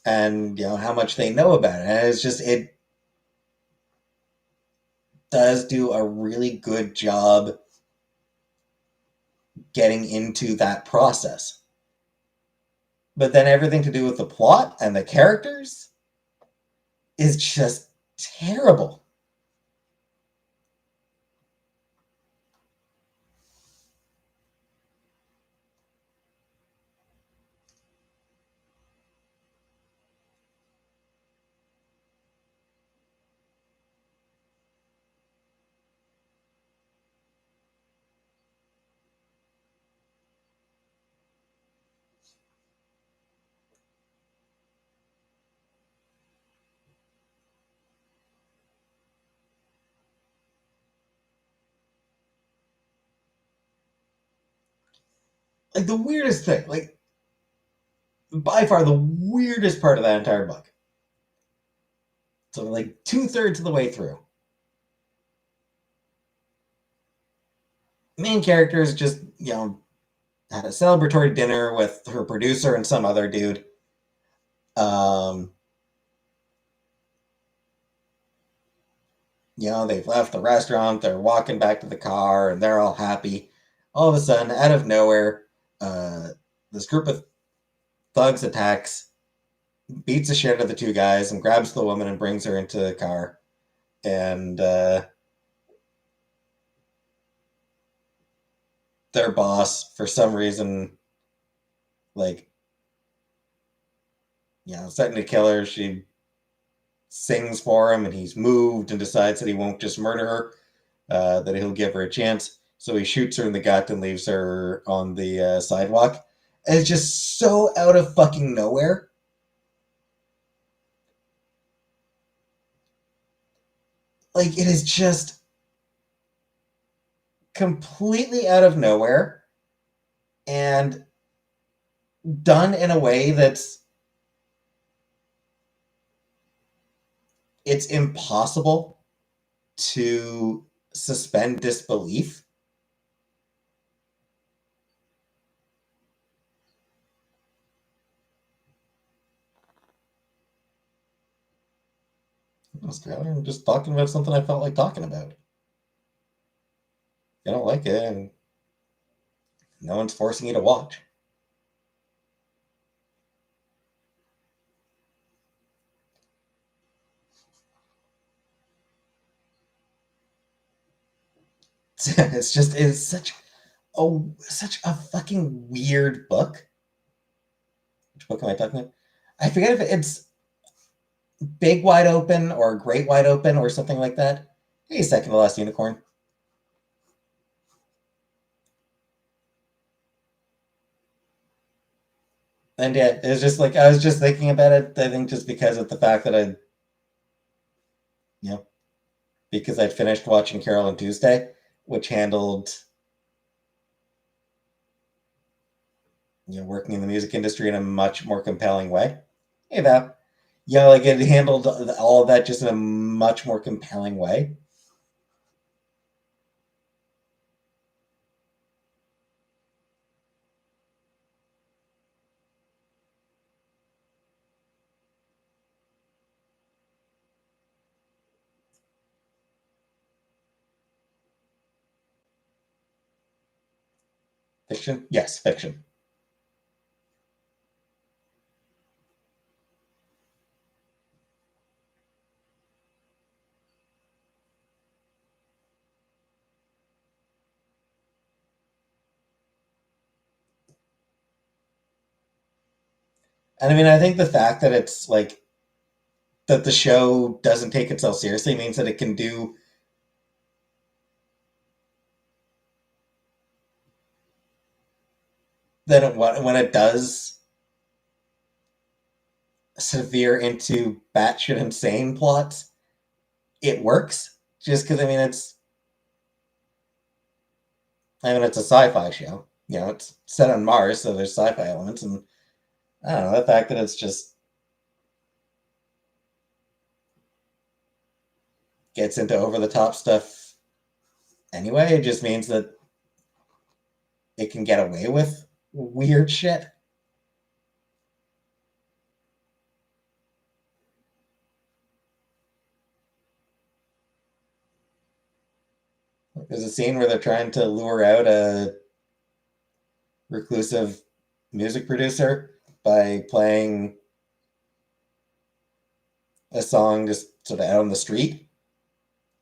and how much they know about it. And it does do a really good job getting into that process. But then everything to do with the plot and the characters is just terrible. Like the weirdest thing, like by far the weirdest part of that entire book. So like 2/3 of the way through, main character is just had a celebratory dinner with her producer and some other dude. Um, they've left the restaurant, they're walking back to the car, and they're all happy. All of a sudden, out of nowhere, uh, this group of thugs attacks, beats the shit out of the two guys, and grabs the woman and brings her into the car. And their boss, for some reason, like, starting to kill her. She sings for him, and he's moved and decides that he won't just murder her, that he'll give her a chance. So he shoots her in the gut and leaves her on the sidewalk. And it's just so out of fucking nowhere. Like, it is just completely out of nowhere and done in a way that's it's impossible to suspend disbelief. I'm just talking about something I felt like talking about. I don't like it, and no one's forcing you to watch. It's such a fucking weird book. Which book am I talking about? I forget if it's Big Wide Open or Great Wide Open or something like that. Hey, Second to Last Unicorn. And yeah, it was just like I was just thinking about it. I think just because of the fact that you know, because I'd finished watching Carole Tuesday, which handled working in the music industry in a much more compelling way. Hey, Val. Like it handled all of that just in a much more compelling way. Fiction? Yes, fiction. And I mean, I think the fact that it's like that the show doesn't take itself seriously means that it can do that when it does severe into batshit insane plots, it works. Just because it's a sci-fi show. It's set on Mars, so there's sci-fi elements, and I don't know the fact that it's just gets into over the top stuff anyway. It just means that it can get away with weird shit. There's a scene where they're trying to lure out a reclusive music producer by playing a song just sort of out on the street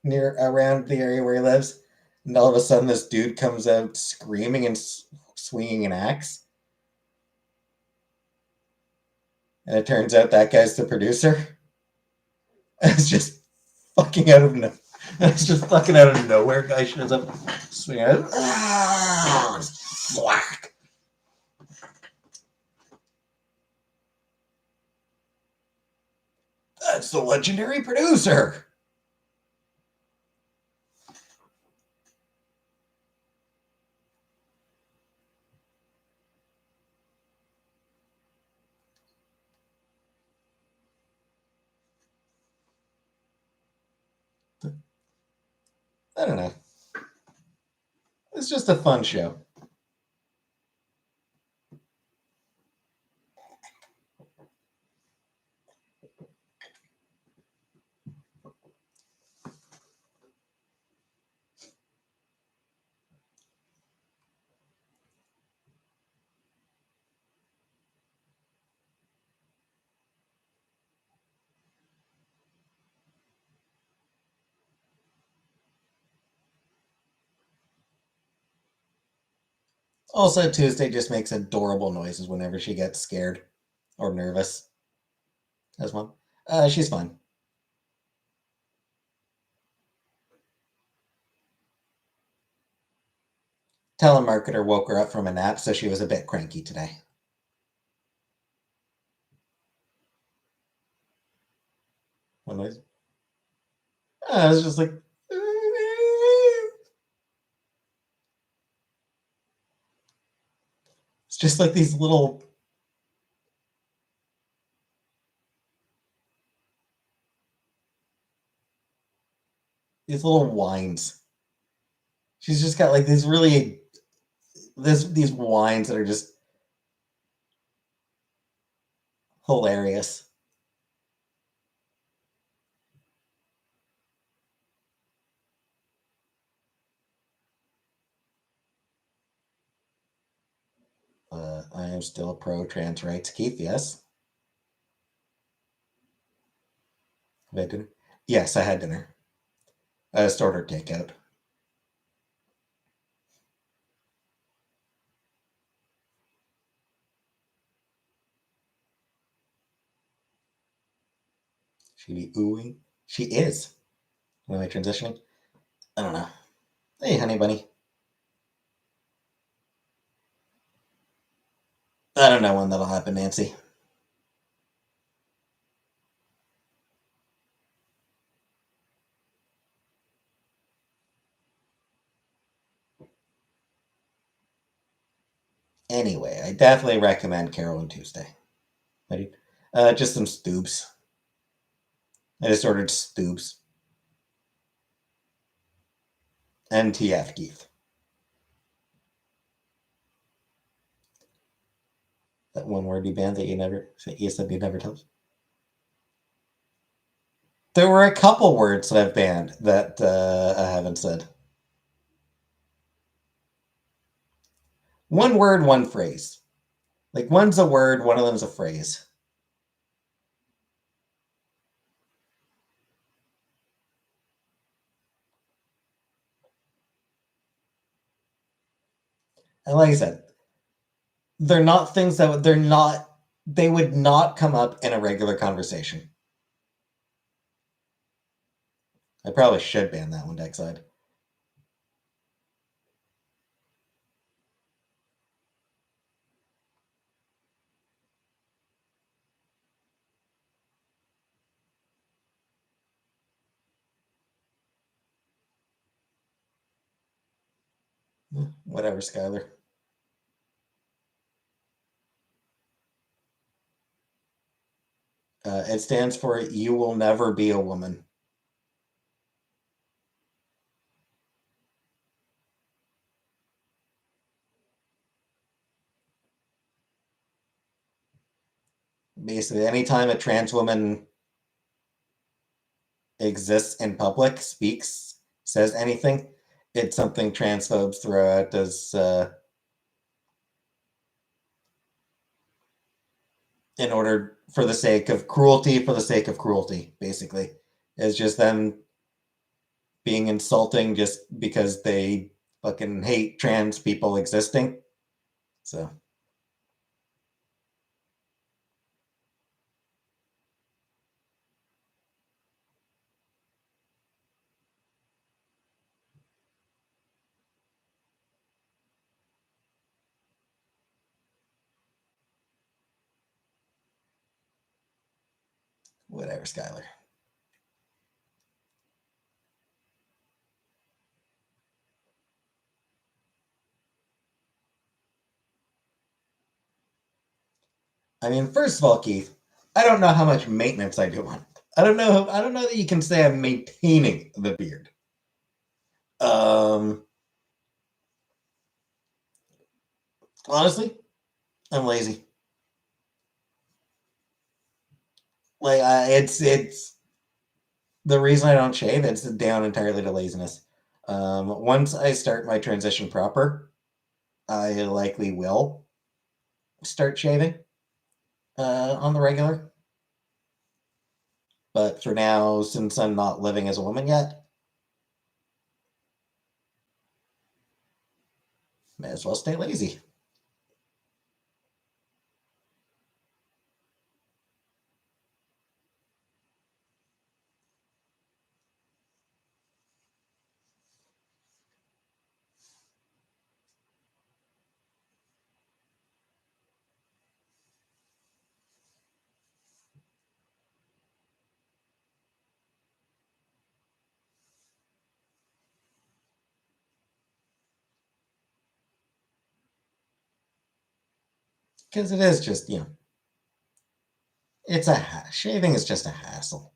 near around the area where he lives. And all of a sudden, this dude comes out screaming and swinging an axe. And it turns out that guy's the producer. It's just fucking out of no. It's just fucking out of nowhere. Guy shows up, swinging out. Whack. That's the legendary producer. I don't know. It's just a fun show. Also, Tuesday just makes adorable noises whenever she gets scared or nervous. As well. She's fine. Telemarketer woke her up from a nap, so she was a bit cranky today. What noise? I was just like, it's just like these little whines. She's just got like these whines that are just hilarious. I am still pro trans rights, Keith. Yes. Have I had dinner? Yes, I had dinner. I just ordered takeout. She be oohing. She is. Am I transitioning? I don't know. Hey, honey bunny. I don't know when that'll happen, Nancy. Anyway, I definitely recommend Carole Tuesday. Ready? Just some stoobs. I just ordered stoobs. NTF, Keith. That one word you banned that you said you never tell us. There were a couple words that I've banned that I haven't said. One word, one phrase. Like one's a word, one of them's a phrase. And like I said, they're not things that they would not come up in a regular conversation. I probably should ban that one, Dexide. Whatever, Skylar. It stands for "You Will Never Be a Woman." Basically, anytime a trans woman exists in public, speaks, says anything, it's something transphobes throw out as in order for the sake of cruelty, for the sake of cruelty, basically. It's just them being insulting just because they fucking hate trans people existing. So, whatever, Skylar. I mean, first of all, Keith, I don't know how much maintenance I do on it. I don't know that you can say I'm maintaining the beard. Um, Honestly, I'm lazy. It's the reason I don't shave. It's down entirely to laziness. Once I start my transition proper, I likely will start shaving on the regular. But for now, since I'm not living as a woman yet, may as well stay lazy. Because it is just, it's shaving is just a hassle.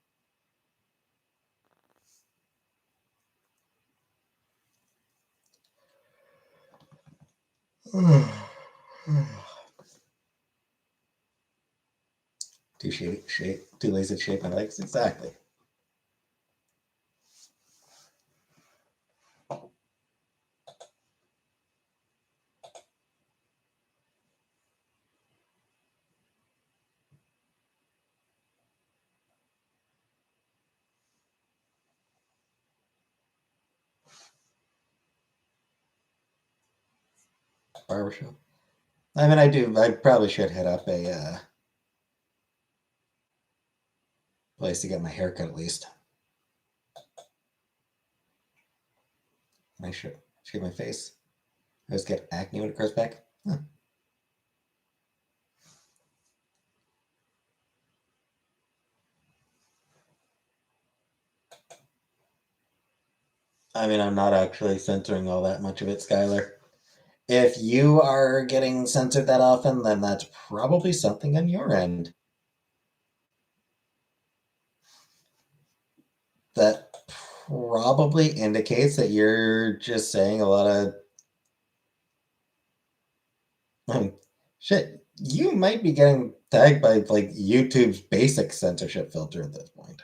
Too lazy to shave my legs. Exactly. Barbershop. I mean, I do. I probably should hit up a place to get my hair cut at least. I should shave my face. I always get acne when it grows back. Huh. I mean, I'm not actually censoring all that much of it, Skylar. If you are getting censored that often, then that's probably something on your end. That probably indicates that you're just saying a lot of shit. You might be getting tagged by like YouTube's basic censorship filter at this point.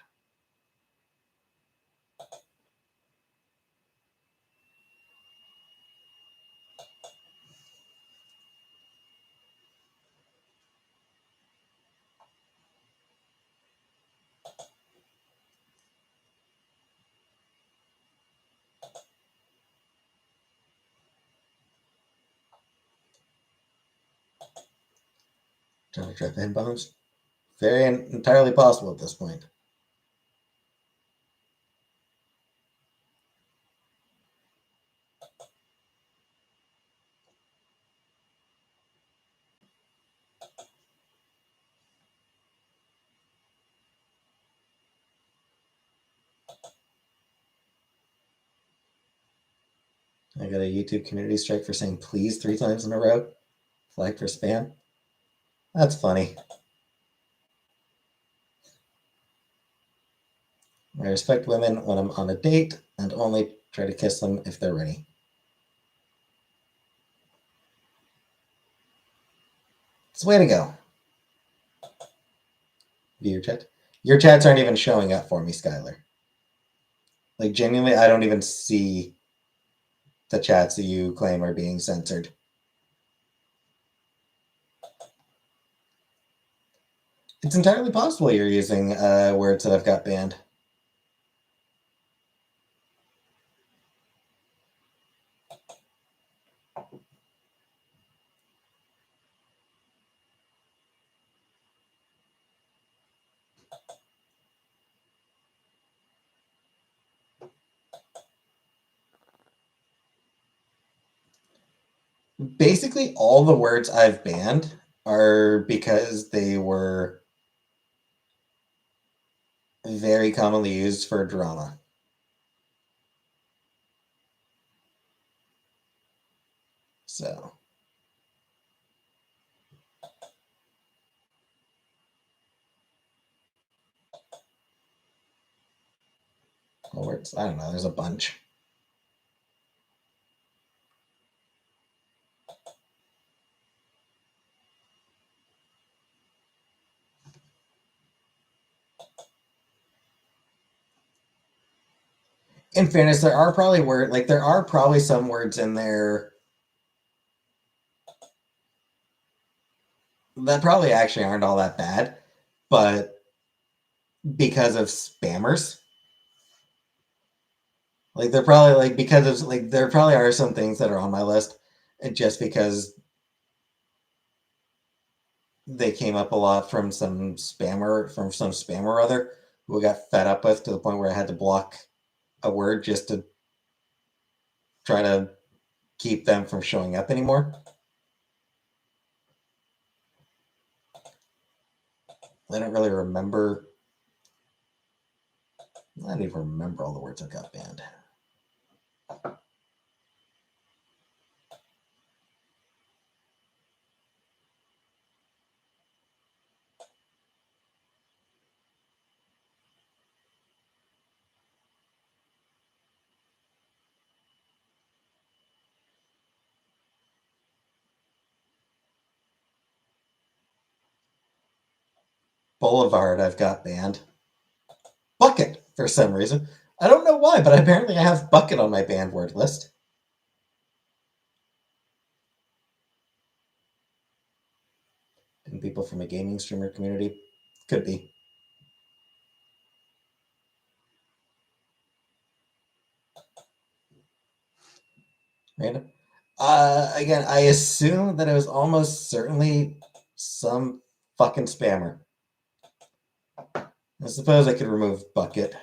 Trying to trap in bones. Very entirely possible at this point. I got a YouTube community strike for saying please 3 times in a row. Flag for spam. That's funny. I respect women when I'm on a date and only try to kiss them if they're ready. It's the way to go. View your chat. Your chats aren't even showing up for me, Skylar. Like, genuinely, I don't even see the chats that you claim are being censored. It's entirely possible you're using words that I've got banned. Basically, all the words I've banned are because they were very commonly used for drama. So, what words? I don't know. There's a bunch. in fairness, there are probably some words in there that probably actually aren't all that bad, but because of spammers, like they're probably like because of like there probably are some things that are on my list, just because they came up a lot from some spammer or other who got fed up with to the point where I had to block a word just to try to keep them from showing up anymore. I don't really remember. I don't even remember all the words that got banned. Boulevard, I've got banned. Bucket, for some reason. I don't know why, but apparently I have bucket on my banned word list. And people from a gaming streamer community could be. Random. Again, I assume that it was almost certainly some fucking spammer. I suppose I could remove bucket.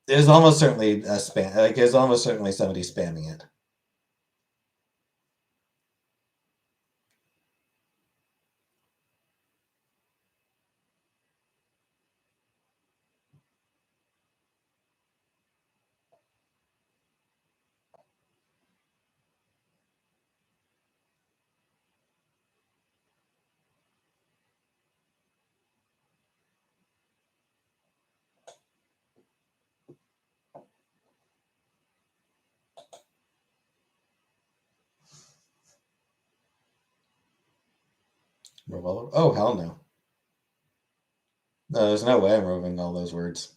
It was almost certainly a spam. Like it was almost certainly somebody spamming it. Oh hell no! No, there's no way I'm removing all those words.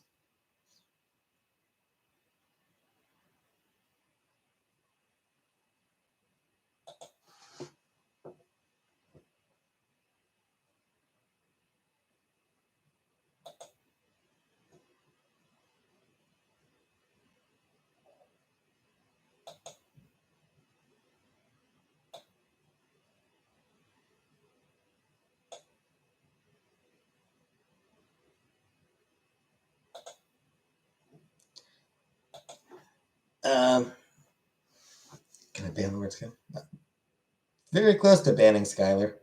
Um, can I ban the words again? Very close to banning Skylar.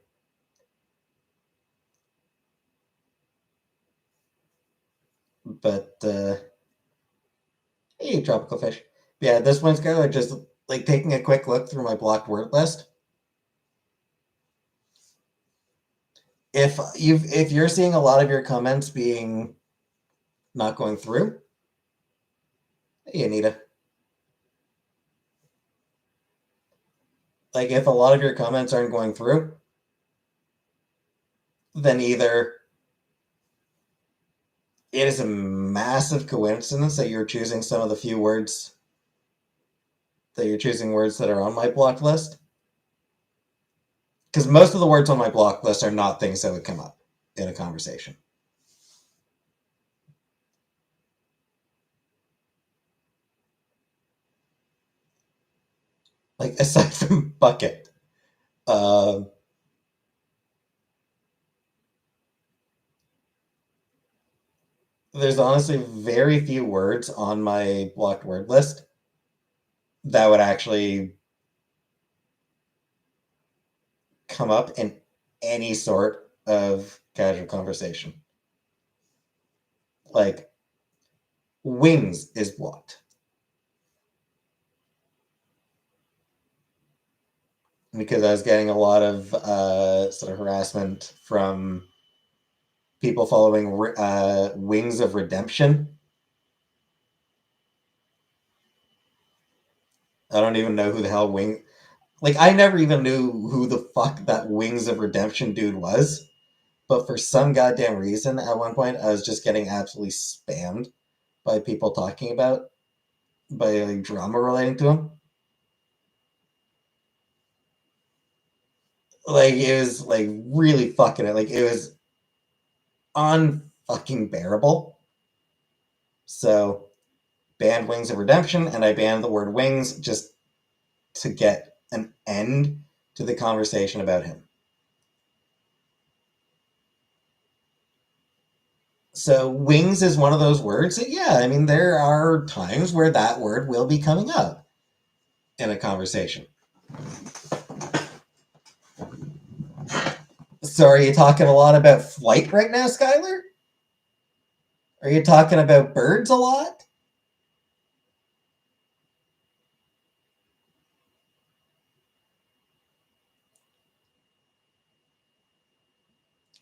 But hey, tropical fish. Yeah, at this point, Skylar, just like taking a quick look through my blocked word list. If you're seeing a lot of your comments being not going through, hey Anita. Like if a lot of your comments aren't going through, then either it is a massive coincidence that you're choosing some of the few words that you're choosing words that are on my blocked list. Because most of the words on my block list are not things that would come up in a conversation. Like aside from bucket, there's honestly very few words on my blocked word list that would actually come up in any sort of casual conversation. Like wings is blocked. Because I was getting a lot of sort of harassment from people following Wings of Redemption. I don't even know who the hell Wing. Like I never even knew who the fuck that Wings of Redemption dude was. But for some goddamn reason, at one point, I was just getting absolutely spammed by people talking about, by like drama relating to him. Like it was like really fucking it. Like it was unfucking bearable. So banned Wings of Redemption, and I banned the word wings just to get an end to the conversation about him. So wings is one of those words that, yeah, I mean, there are times where that word will be coming up in a conversation. So are you talking a lot about flight right now, Skylar? Are you talking about birds a lot?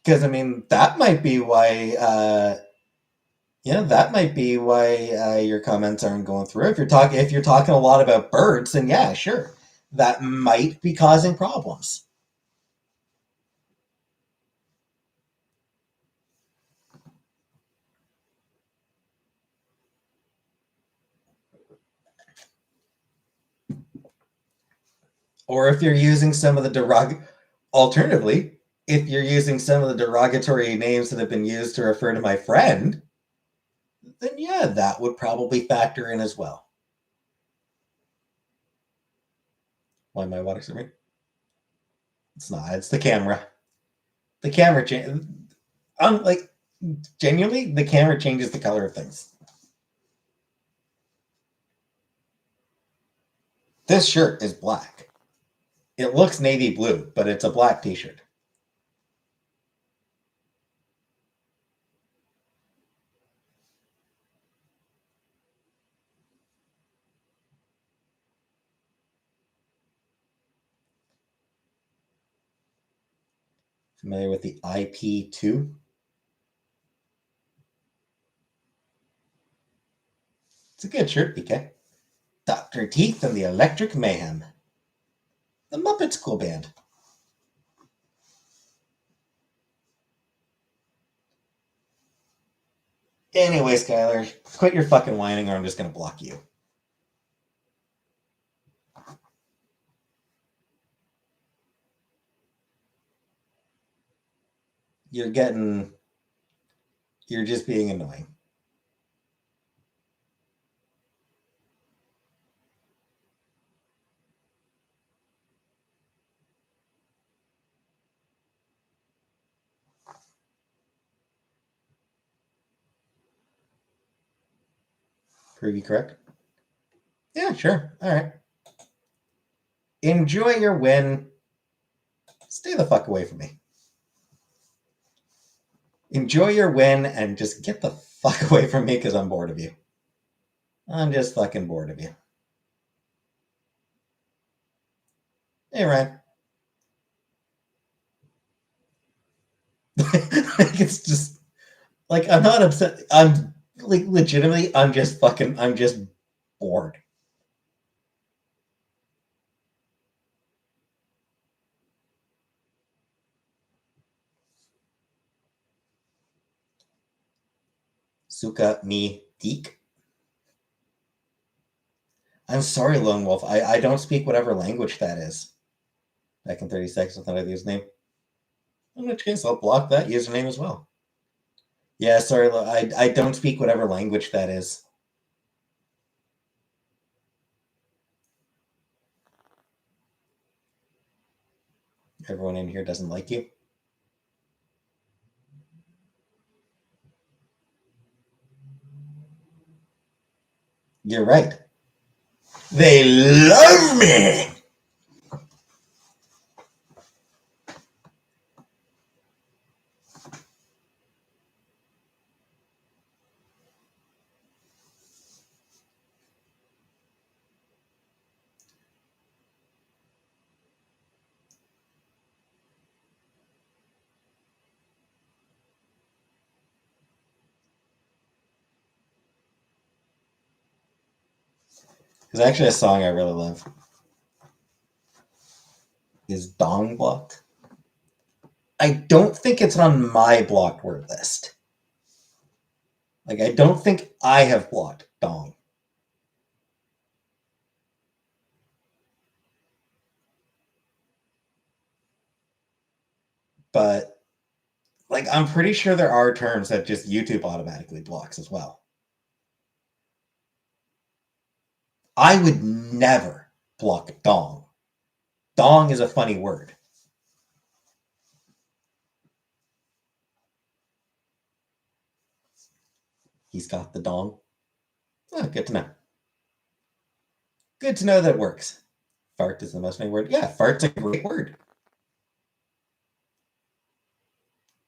Because I mean, that might be why. Yeah, that might be why your comments aren't going through. If you're talking a lot about birds, then yeah, sure, that might be causing problems. Or if you're using some of the alternatively, if you're using some of the derogatory names that have been used to refer to my friend, then yeah, that would probably factor in as well. Why am I water swimming? It's not. It's the camera. The camera change. Like genuinely, the camera changes the color of things. This shirt is black. It looks navy blue, but it's a black t-shirt. Familiar with the IP2? It's a good shirt, BK. Dr. Teeth and the Electric Mayhem. The Muppets Cool Band. Anyway, Skylar, quit your fucking whining or I'm just gonna block you. You're getting. You're just being annoying. Prove you correct? Yeah, sure. All right. Enjoy your win. Stay the fuck away from me. Enjoy your win and just get the fuck away from me because I'm bored of you. I'm just fucking bored of you. Hey, Ryan. It's just like I'm not upset. I'm like legitimately. I'm just bored. Suka mi dik. I'm sorry, Lone Wolf. I don't speak whatever language that is. Back in 30 seconds with another username. In which case, I'll block that username as well. Yeah, sorry. I don't speak whatever language that is. Everyone in here doesn't like you. You're right. They love me. There's actually a song I really love. Is Dong blocked? I don't think it's on my blocked word list. Like, I don't think I have blocked dong. But, like, I'm pretty sure there are terms that just YouTube automatically blocks as well. I would never block dong. Dong is a funny word. He's got the dong. Oh, good to know. Good to know that it works. Fart is the most funny word. Yeah, fart's a great word.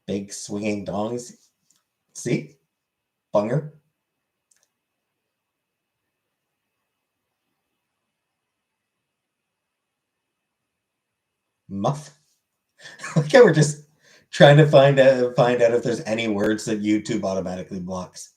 Big swinging dongs. See? Bunger. Muff. Like how we're just trying to find out if there's any words that YouTube automatically blocks.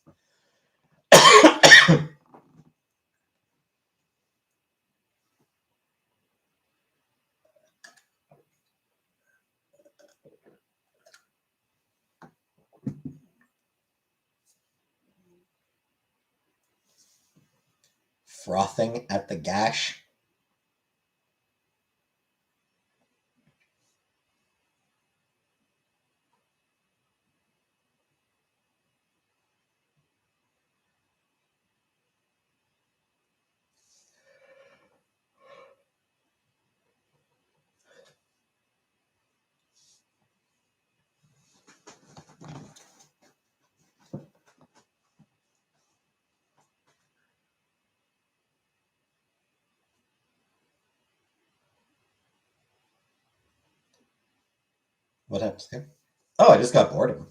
Frothing at the gash. What happens there? Oh, I just got bored of him.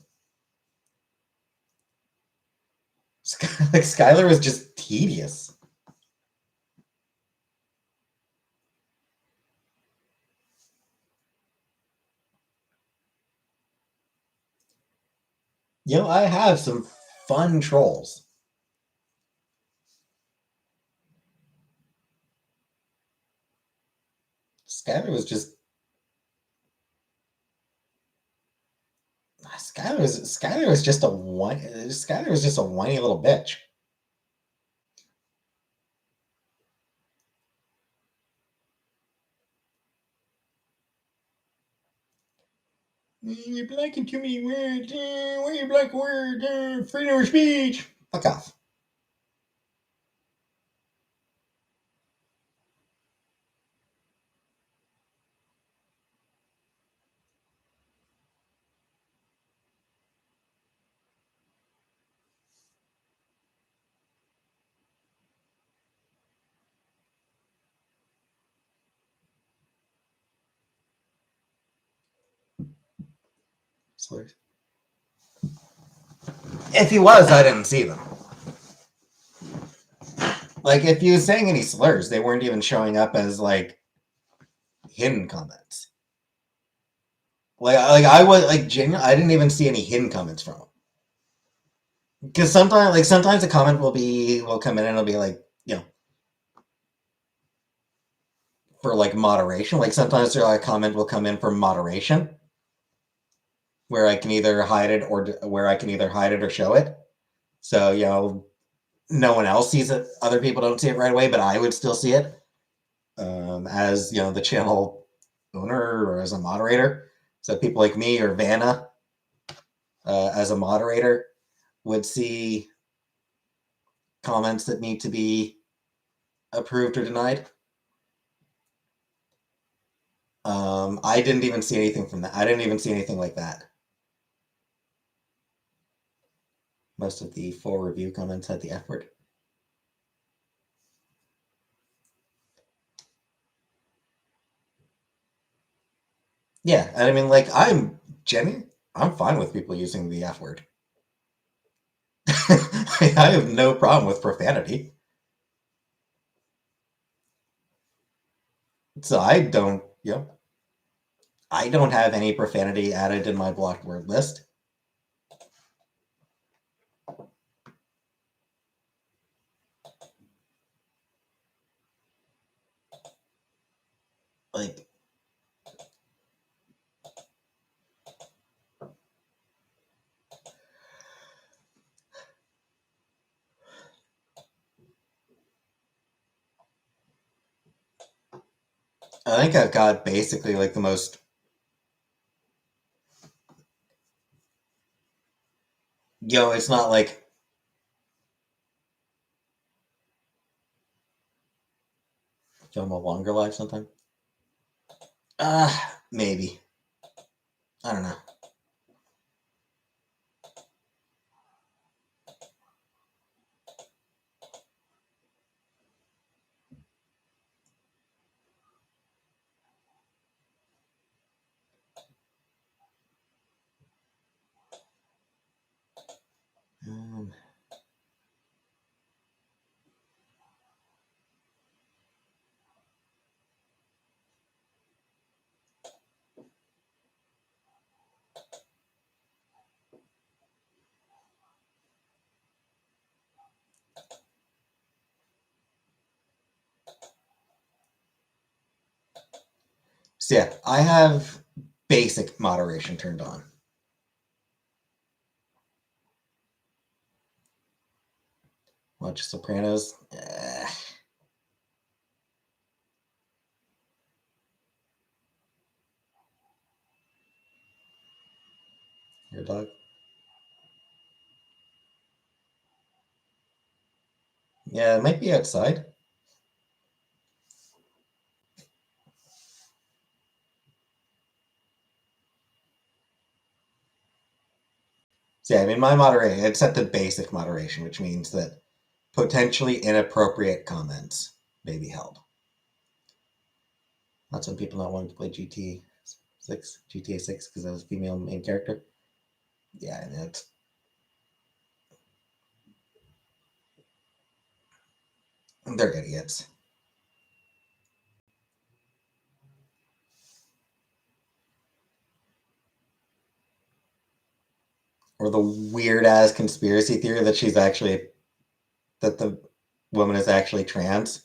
Like Skylar was just tedious. You know, I have some fun trolls. Skylar was just a Skylar was just a whiny little bitch. You're blocking too many words. Why are you blocking words? Freedom of speech. Fuck off. Slurs. If he was, I didn't see them. Like, if he was saying any slurs, they weren't even showing up as like hidden comments. Like I was like genuine. I didn't even see any hidden comments from him. Because sometimes a comment will come in and it'll be like, you know, for like moderation. Like sometimes a comment will come in for moderation, where I can either hide it or show it. So you know, no one else sees it. Other people don't see it right away, but I would still see it as you know the channel owner or as a moderator. So people like me or Vanna as a moderator would see comments that need to be approved or denied. I didn't even see anything from that. I didn't even see anything like that. Most of the full review comments had the F word. Yeah, I mean, like, I'm fine with people using the F word. I have no problem with profanity. So I don't have any profanity added in my blocked word list. Like, I think I've got basically like the most. It's not like I'm a longer life sometime. Maybe. I don't know. Um, so yeah, I have basic moderation turned on. Watch Sopranos. Your dog. Yeah, it might be outside. So yeah, I mean my moderation. It's set to basic moderation, which means that potentially inappropriate comments may be held. Not some people not wanting to play GTA 6 because I was a female main character. Yeah, and they're idiots. Or the weird ass conspiracy theory that that the woman is actually trans.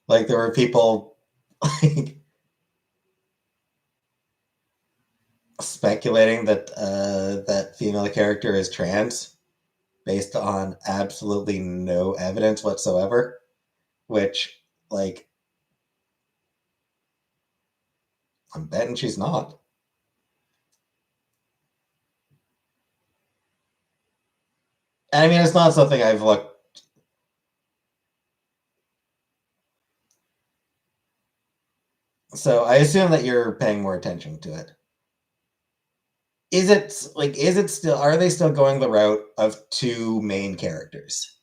Like there were people like speculating that that female character is trans based on absolutely no evidence whatsoever. Which, like, I'm betting she's not. I mean, it's not something I've looked. So I assume that you're paying more attention to it. Is it like? Is it still? Are they still going the route of two main characters?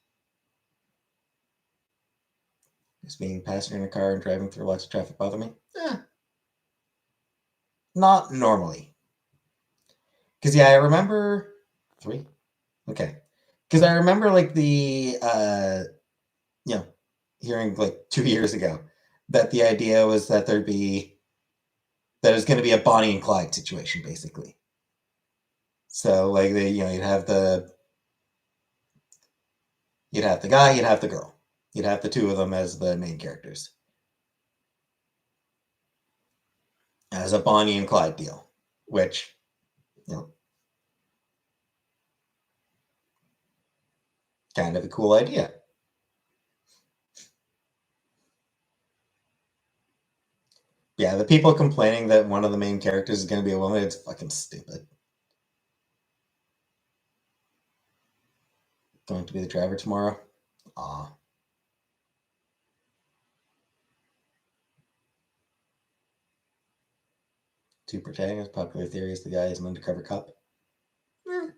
Just being passenger in a car and driving through lots of traffic bother me? Not normally. Because yeah, I remember three. Okay. Because I remember like you know, hearing like 2 years ago that the idea was that that it's going to be a Bonnie and Clyde situation basically. So like you'd have the guy, you'd have the girl, you'd have the two of them as the main characters as a Bonnie and Clyde deal, which you know, kind of a cool idea. Yeah, the people complaining that one of the main characters is going to be a woman, it's fucking stupid. Going to be the driver tomorrow. Ah, two protagonists. Popular theory is the guy is an undercover cop. Eh,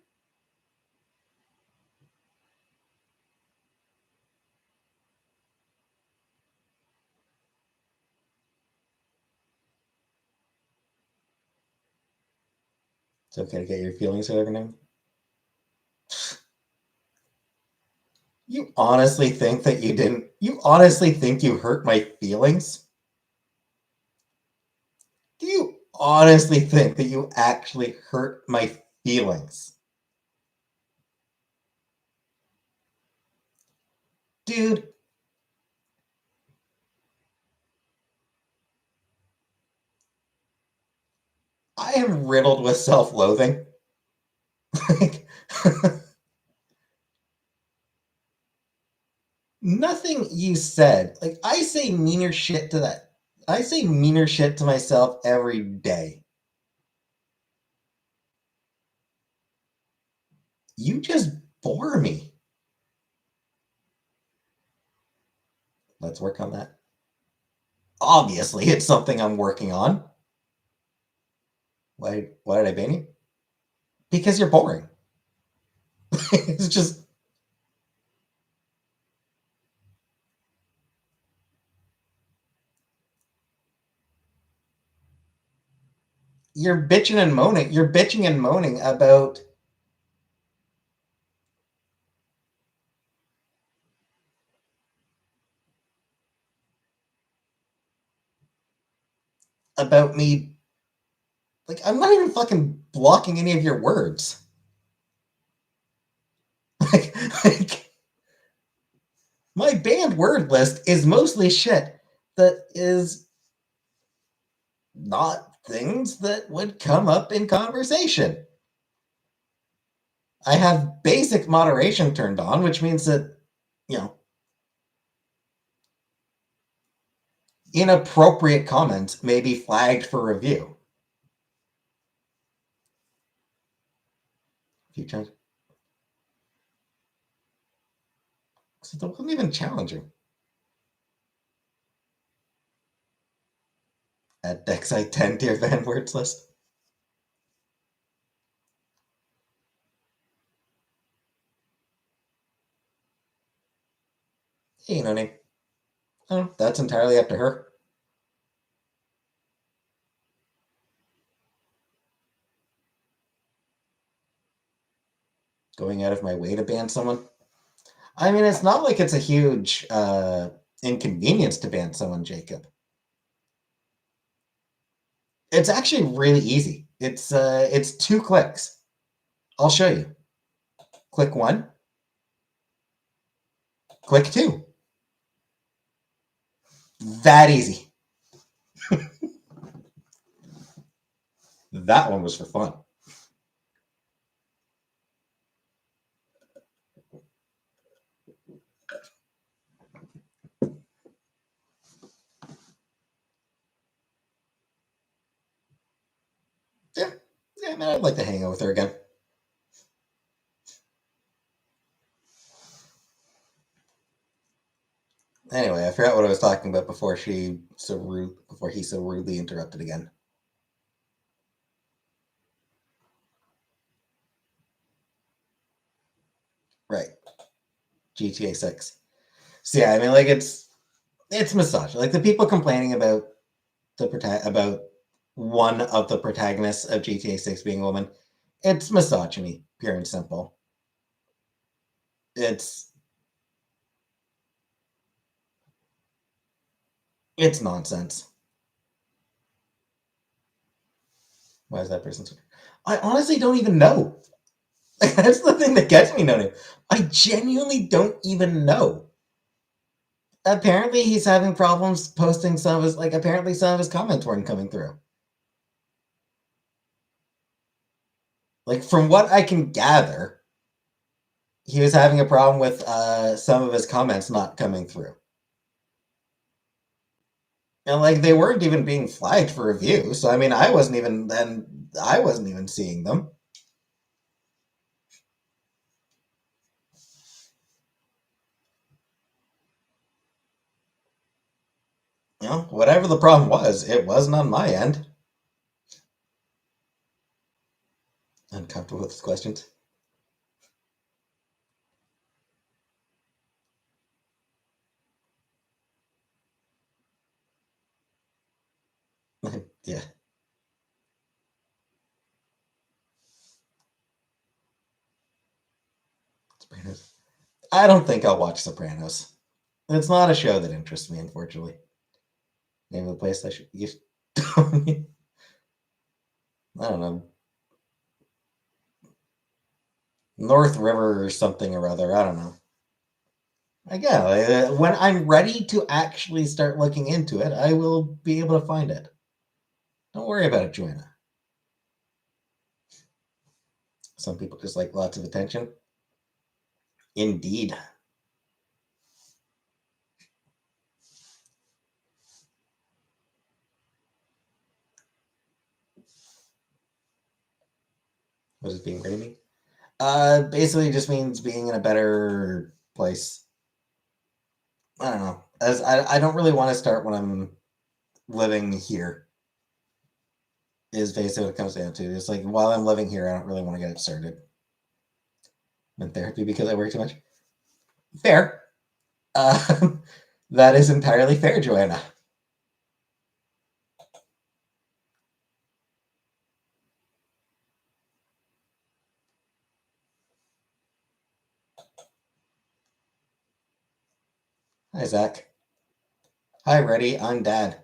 it's okay to get your feelings hurt every now. You honestly think that you didn't? You honestly think you hurt my feelings? Do you honestly think that you actually hurt my feelings? Dude, I am riddled with self loathing. Like, nothing you said. Like, I say meaner shit to that. I say meaner shit to myself every day. You just bore me. Let's work on that. Obviously, it's something I'm working on. Why did I ban you? Because you're boring. It's just you're bitching and moaning. You're bitching and moaning about me. Like I'm not even fucking blocking any of your words. like, like my banned word list is mostly shit that is not things that would come up in conversation. I have basic moderation turned on, which means that, you know, inappropriate comments may be flagged for review. If you change, so that wasn't even challenging. At Dexite 10 tier van words list. Hey, no name. Oh, that's entirely up to her. Going out of my way to ban someone. I mean, it's not like it's a huge inconvenience to ban someone, Jacob. It's actually really easy. It's 2 clicks. I'll show you. Click 1, click 2. That easy. That one was for fun. Yeah, yeah, man, I'd like to hang out with her again. Anyway, I forgot what I was talking about before he so rudely interrupted again. Right. GTA 6. So yeah, I mean like it's misogyny. Like the people complaining about about one of the protagonists of GTA 6 being a woman, it's misogyny, pure and simple. It's it's nonsense. Why is that person so I honestly don't even know. Like, that's the thing that gets me, no. I genuinely don't even know. Apparently he's having problems posting some of his apparently some of his comments weren't coming through. Like from what I can gather, he was having a problem with some of his comments not coming through. And like they weren't even being flagged for review. So I mean I wasn't even seeing them. You know, whatever the problem was, it wasn't on my end. Uncomfortable with his questions. Yeah. Sopranos. I don't think I'll watch Sopranos. It's not a show that interests me, unfortunately. Name of the place I should you told me. I don't know. North River or something or other. I don't know. Again, when I'm ready to actually start looking into it, I will be able to find it. Don't worry about it, Joanna. Some people just like lots of attention. Indeed. What does being ready mean? Basically just means being in a better place. I don't know. As I don't really want to start when I'm living here. Is basically what it comes down to. It's like while I'm living here, I don't really want to get it started. I'm in therapy because I work too much. Fair. Uh, that is entirely fair, Joanna. Hi, Zach. Hi, Reddy. I'm Dad.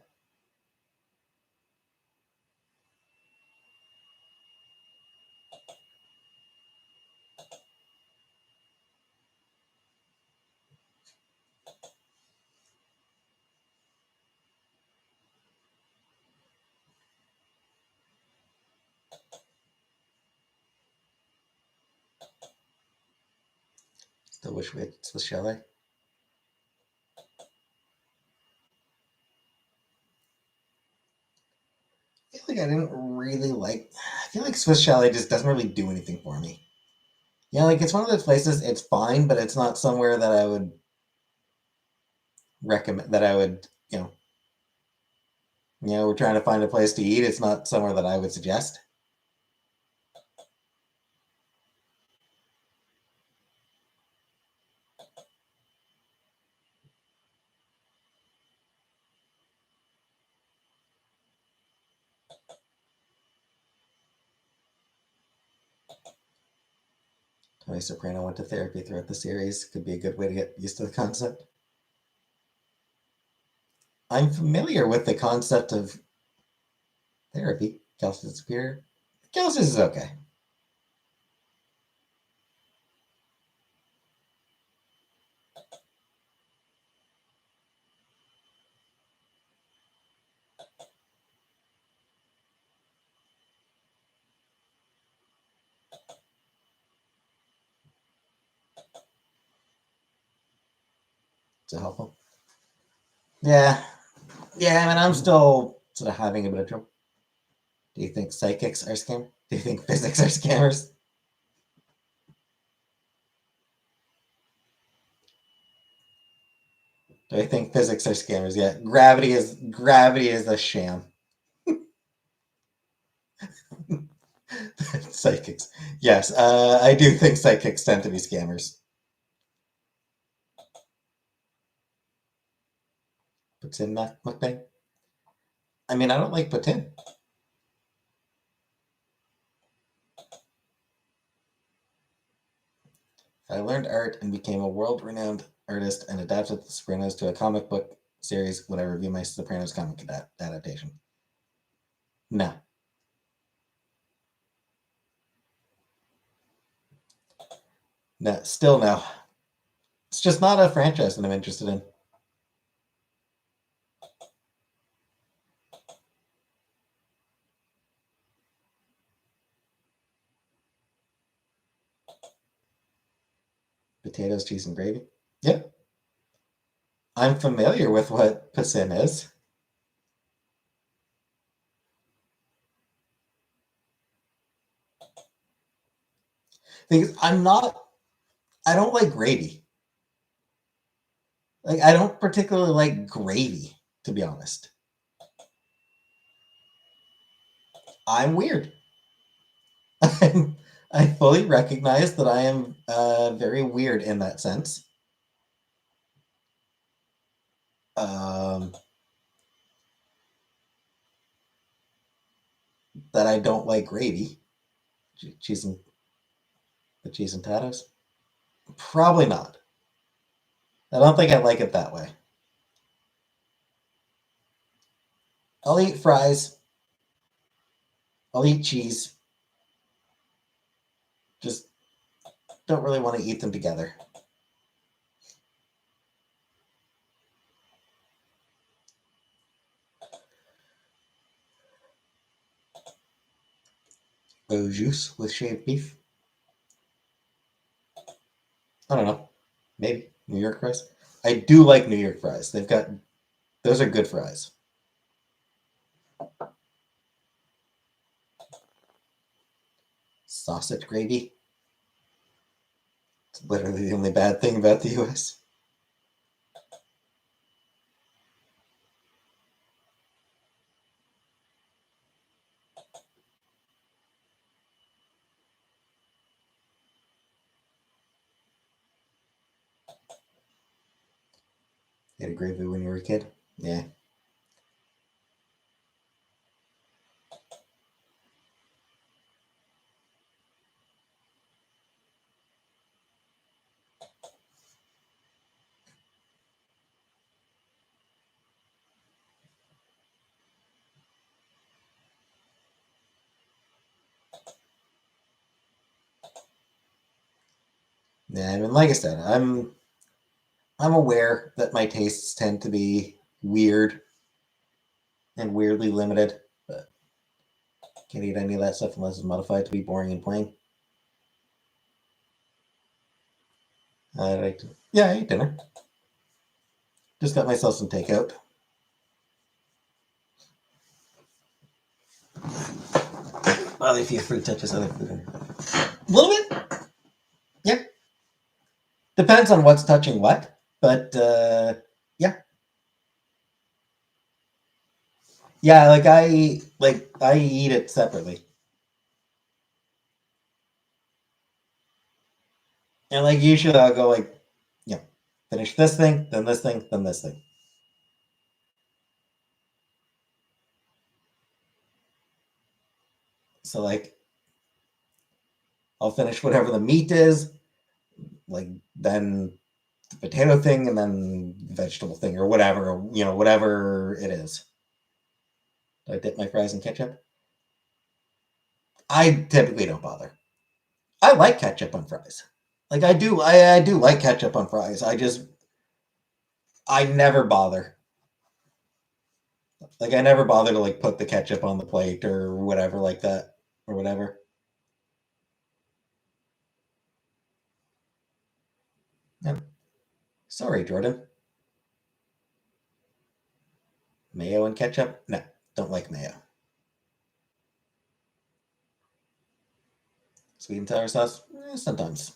Still wish we had Swiss chalet. I feel like I didn't really like. I feel like Swiss chalet just doesn't really do anything for me. Yeah, like it's one of those places. It's fine, but it's not somewhere that I would recommend. That I would, we're trying to find a place to eat. It's not somewhere that I would suggest. Tony Soprano went to therapy throughout the series. Could be a good way to get used to the concept. I'm familiar with the concept of therapy. Kelsey's superior. Kelsey's is okay. Is it helpful? Yeah. Yeah, I mean, I'm still sort of having a bit of trouble. Do you think psychics are scammers? Do you think physics are scammers? Do I think physics are scammers? Yeah, gravity is a sham. Psychics. Yes, I do think psychics tend to be scammers. Putin mukbang. I mean, I don't like Putin. I learned art and became a world-renowned artist and adapted The Sopranos to a comic book series. Would I review my Sopranos comic adaptation? No. No, still no. It's just not a franchise that I'm interested in. Potatoes, cheese, and gravy. Yeah, I'm familiar with what pisin is. Because I don't like gravy. Like, I don't particularly like gravy, to be honest. I'm weird. I fully recognize that I am very weird in that sense. Um, that I don't like gravy. Cheese and the cheese and tattos? Probably not. I don't think I like it that way. I'll eat fries. I'll eat cheese. Just don't really want to eat them together. Au juice with shaved beef. I don't know. Maybe New York fries. I do like New York fries. Those are good fries. sausage gravy. It's literally the only bad thing about the U.S. You had a gravy when you were a kid? Yeah. Yeah, I mean, like I said, I'm aware that my tastes tend to be weird and weirdly limited, but can't eat any of that stuff unless it's modified to be boring and plain. I like to, yeah, I ate dinner. Just got myself some takeout. Other few fruit touches other food. A little bit, yeah. Depends on what's touching what, but yeah, yeah. I eat it separately, and like usually I'll go like, yeah, finish this thing, then this thing, then this thing. So like I'll finish whatever the meat is, like then the potato thing, and then the vegetable thing, or whatever, whatever it is. Do I dip my fries in ketchup? I typically don't bother. I like ketchup on fries. Like I do, I do like ketchup on fries. I never bother. Like I never bother to like put the ketchup on the plate or whatever like that or whatever. Yeah. Sorry, Jordan. Mayo and ketchup? No, don't like mayo. Sweet and sour sauce? Sometimes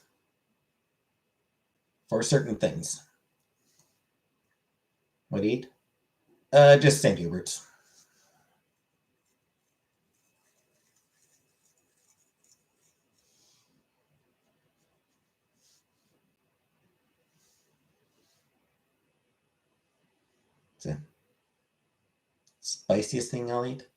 for certain things. What do you eat? Just St. Hubert's. It's the spiciest thing I'll eat.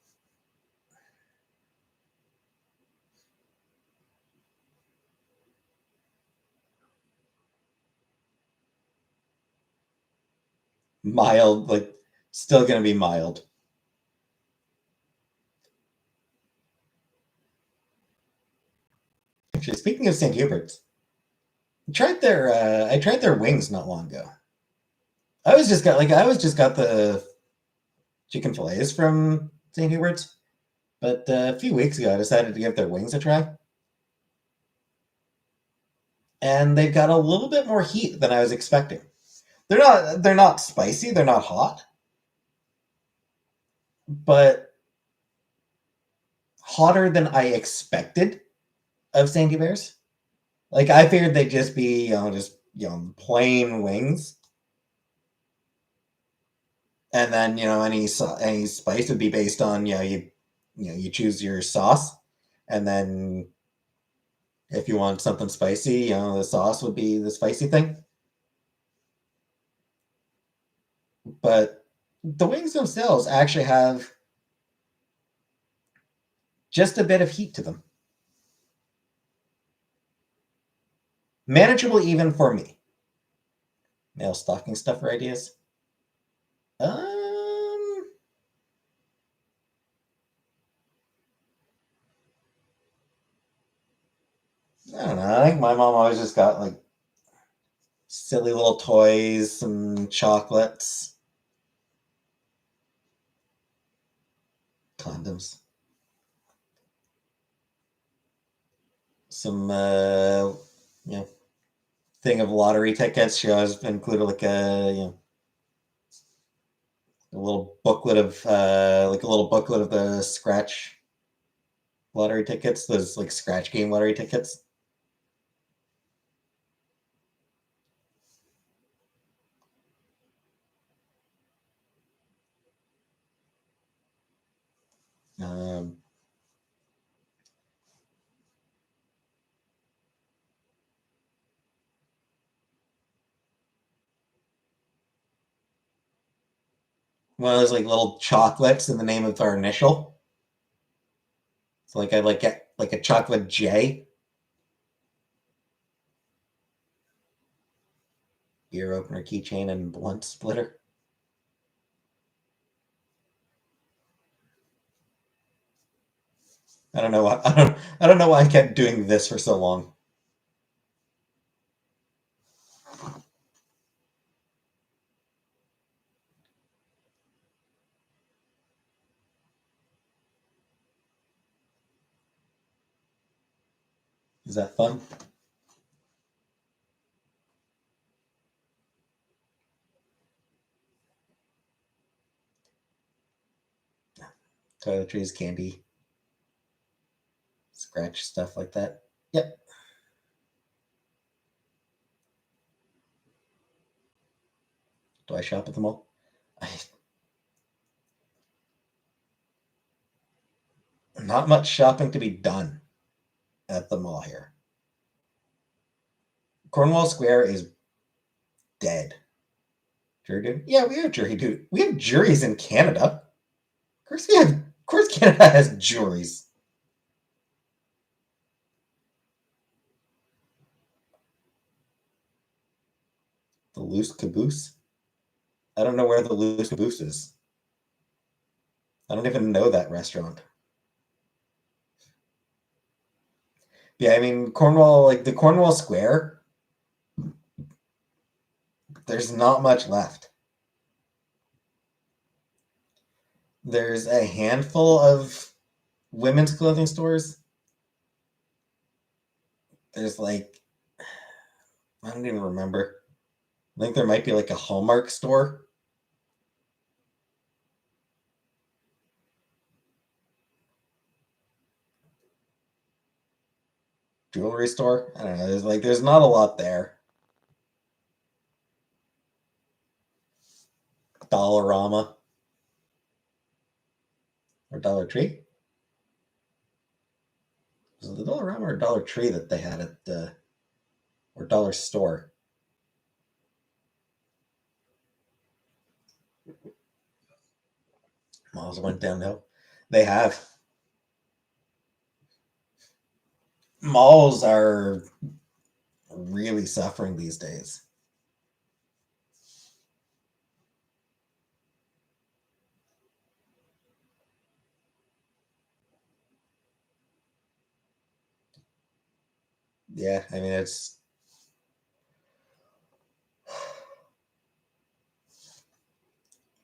Mild, like still gonna be mild. Actually, speaking of St. Hubert's, I tried their wings not long ago. I was just got the chicken fillets from St. Hubert's, but a few weeks ago I decided to give their wings a try, and they've got a little bit more heat than I was expecting. They're not spicy, they're not hot, but hotter than I expected of Sandy Bears. Like I figured they'd just be, just plain wings, and then any spice would be based on you choose your sauce, and then if you want something spicy, the sauce would be the spicy thing. But the wings themselves actually have just a bit of heat to them, manageable even for me. Male stocking stuffer ideas. Um, I don't know. I think my mom always just got like silly little toys, some chocolates, condoms, some thing of lottery tickets. She always included like a little booklet of the scratch lottery tickets, those like scratch game lottery tickets. Um, One of those like little chocolates in the name of our initial. So like I like get like a chocolate J. Ear opener, keychain, and blunt splitter. I don't know why. I don't know why I kept doing this for so long. Is that fun? Toiletries, candy, scratch stuff like that. Yep. Do I shop at the mall? I, not much shopping to be done at the mall here. Cornwall Square is dead. Jury duty? Yeah, we have jury duty. We have juries in Canada. Of course we have. Of course Canada has juries. The Loose Caboose? I don't know where the Loose Caboose is. I don't even know that restaurant. Yeah, I mean Cornwall, like the Cornwall Square, there's not much left. There's a handful of women's clothing stores. There's like I don't even remember. I think there might be like a Hallmark store. Jewelry store. I don't know. There's not a lot there. Dollarama or Dollar Tree. Was it the Dollarama or Dollar Tree that they had at the or Dollar Store? Malls went downhill. They have. Malls are really suffering these days. Yeah, I mean it's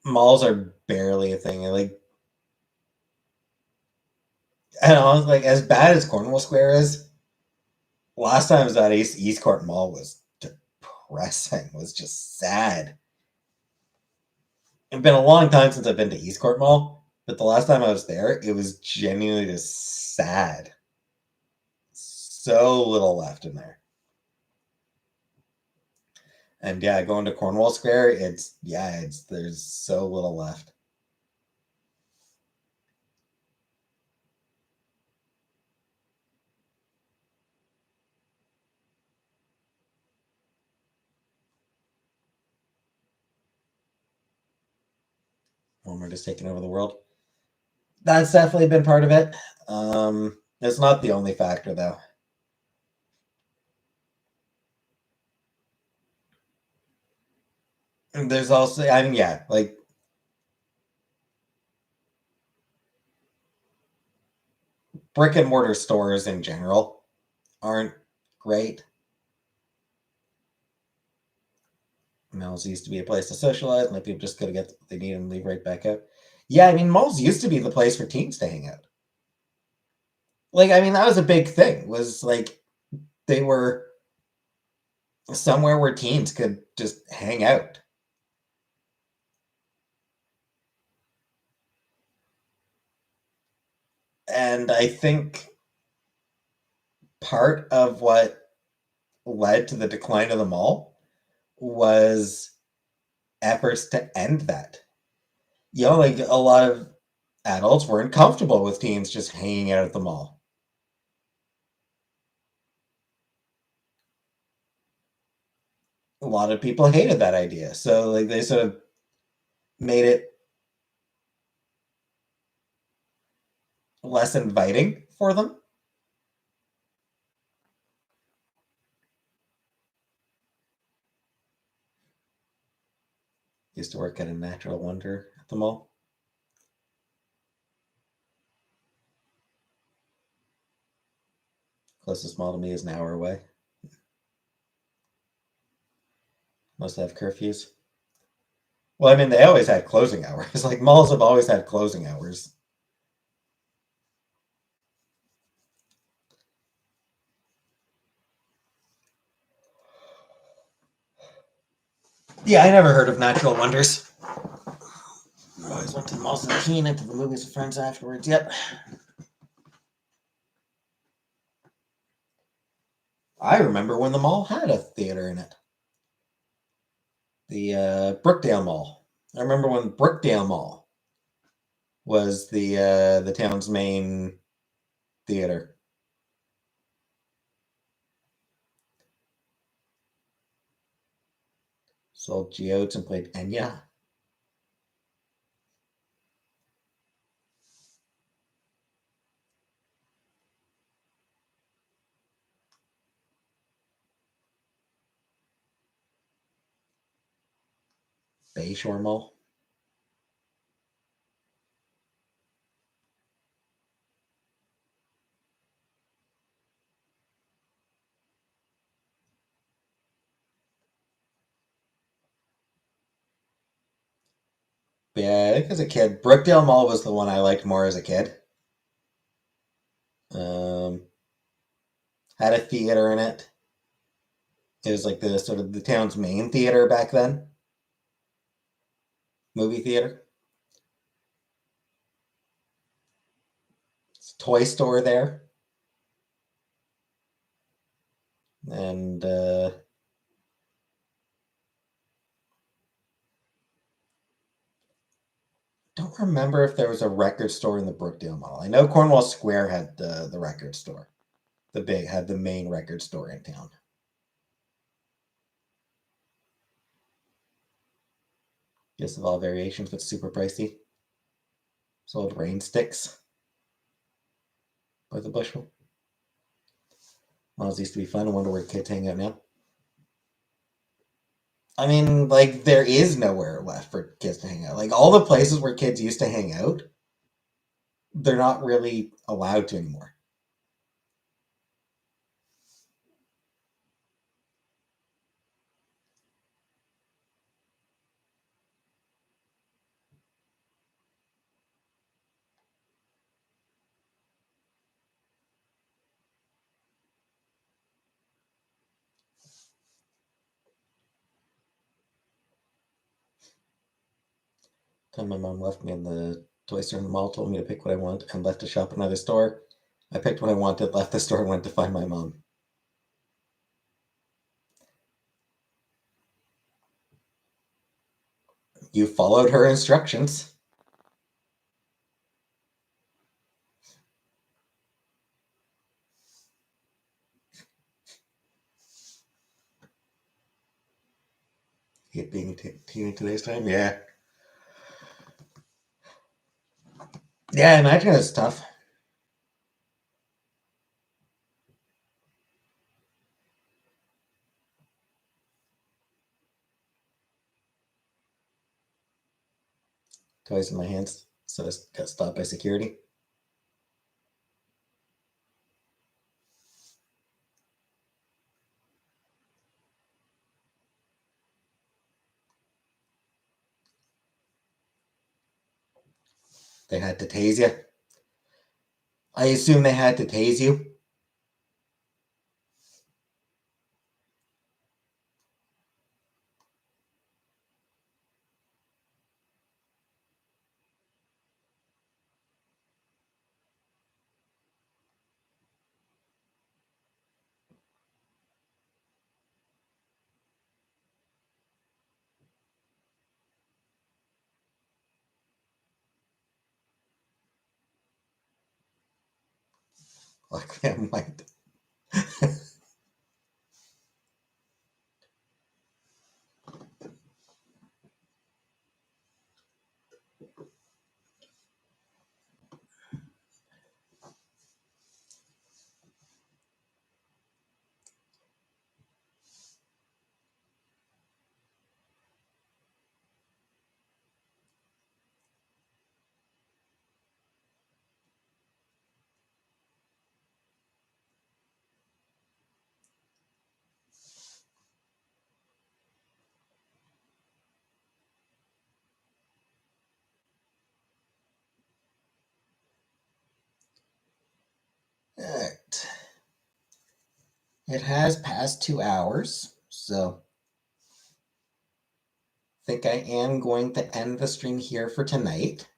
malls are barely a thing. Like I don't know, like as bad as Cornwall Square is, last time I was at East Court Mall was depressing. Was just sad. It's been a long time since I've been to East Court Mall, but the last time I was there, it was genuinely just sad. So little left in there. And yeah, going to Cornwall Square, it's there's so little left. Homer just taking over the world. That's definitely been part of it. It's not the only factor though. And there's also, I mean, yeah, like brick and mortar stores in general aren't great. Malls used to be a place to socialize. Like people just go to get what they need and leave right back out. Yeah, I mean, malls used to be the place for teens to hang out. Like, I mean, that was a big thing. Was like they were somewhere where teens could just hang out. And I think part of what led to the decline of the mall was efforts to end that. Like a lot of adults weren't comfortable with teens just hanging out at the mall. A lot of people hated that idea. So like they sort of made it less inviting for them. Used to work at a Natural Wonder at the mall. Closest mall to me is an hour away. Most have curfews. Well, I mean, they always had closing hours. Like malls have always had closing hours. Yeah, I never heard of Natural Wonders. I always went to the malls as a teen and to the movies with friends afterwards. Yep. I remember when the mall had a theater in it. The Brookdale Mall. I remember when Brookdale Mall was the town's main theater. Sold geodes and played Enya. Bayshore Mall. Yeah, I think as a kid, Brookdale Mall was the one I liked more as a kid. Um, had a theater in it. It was like the sort of the town's main theater back then, movie theater. It's a toy store there, and don't remember if there was a record store in the Brookdale Mall. I know Cornwall Square had the record store. The big had the main record store in town. Just of all variations, but super pricey. Sold rain sticks by the bushel. Malls used to be fun. I wonder where kids hang out now. I mean, like there is nowhere left for kids to hang out. Like all the places where kids used to hang out, they're not really allowed to anymore. Time my mom left me in the toy store in the mall, told me to pick what I want, and left to shop at another store. I picked what I wanted, left the store, and went to find my mom. You followed her instructions. It being teen today's time, yeah, yeah. I imagine it's tough. Toys in my hands, so I got stopped by security. They had to tase you. I assume they had to tase you. Black and white. All right. It has passed 2 hours, so I think I am going to end the stream here for tonight.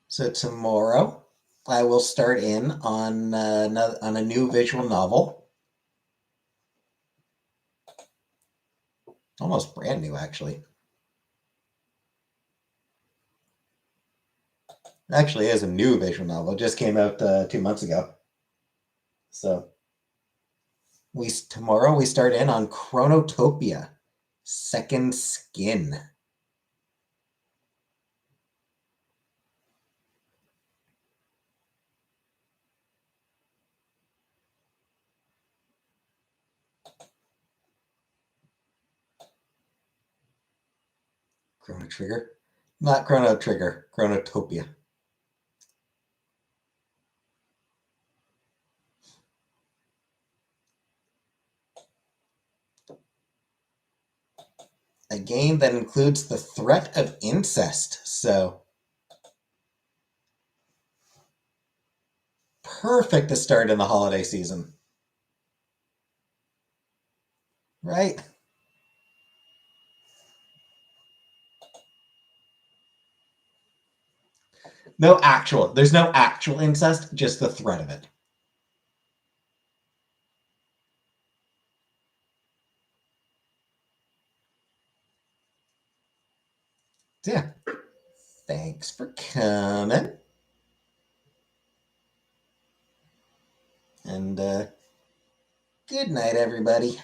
So tomorrow I will start in on a new visual novel, almost brand new actually. It actually is a new visual novel. It just came out 2 months ago. So tomorrow we start in on Chronotopia, Second Skin. Chrono Trigger? Not Chrono Trigger, Chronotopia. A game that includes the threat of incest. So perfect to start in the holiday season. Right? There's no actual incest, just the threat of it. So yeah, thanks for coming. And good night, everybody.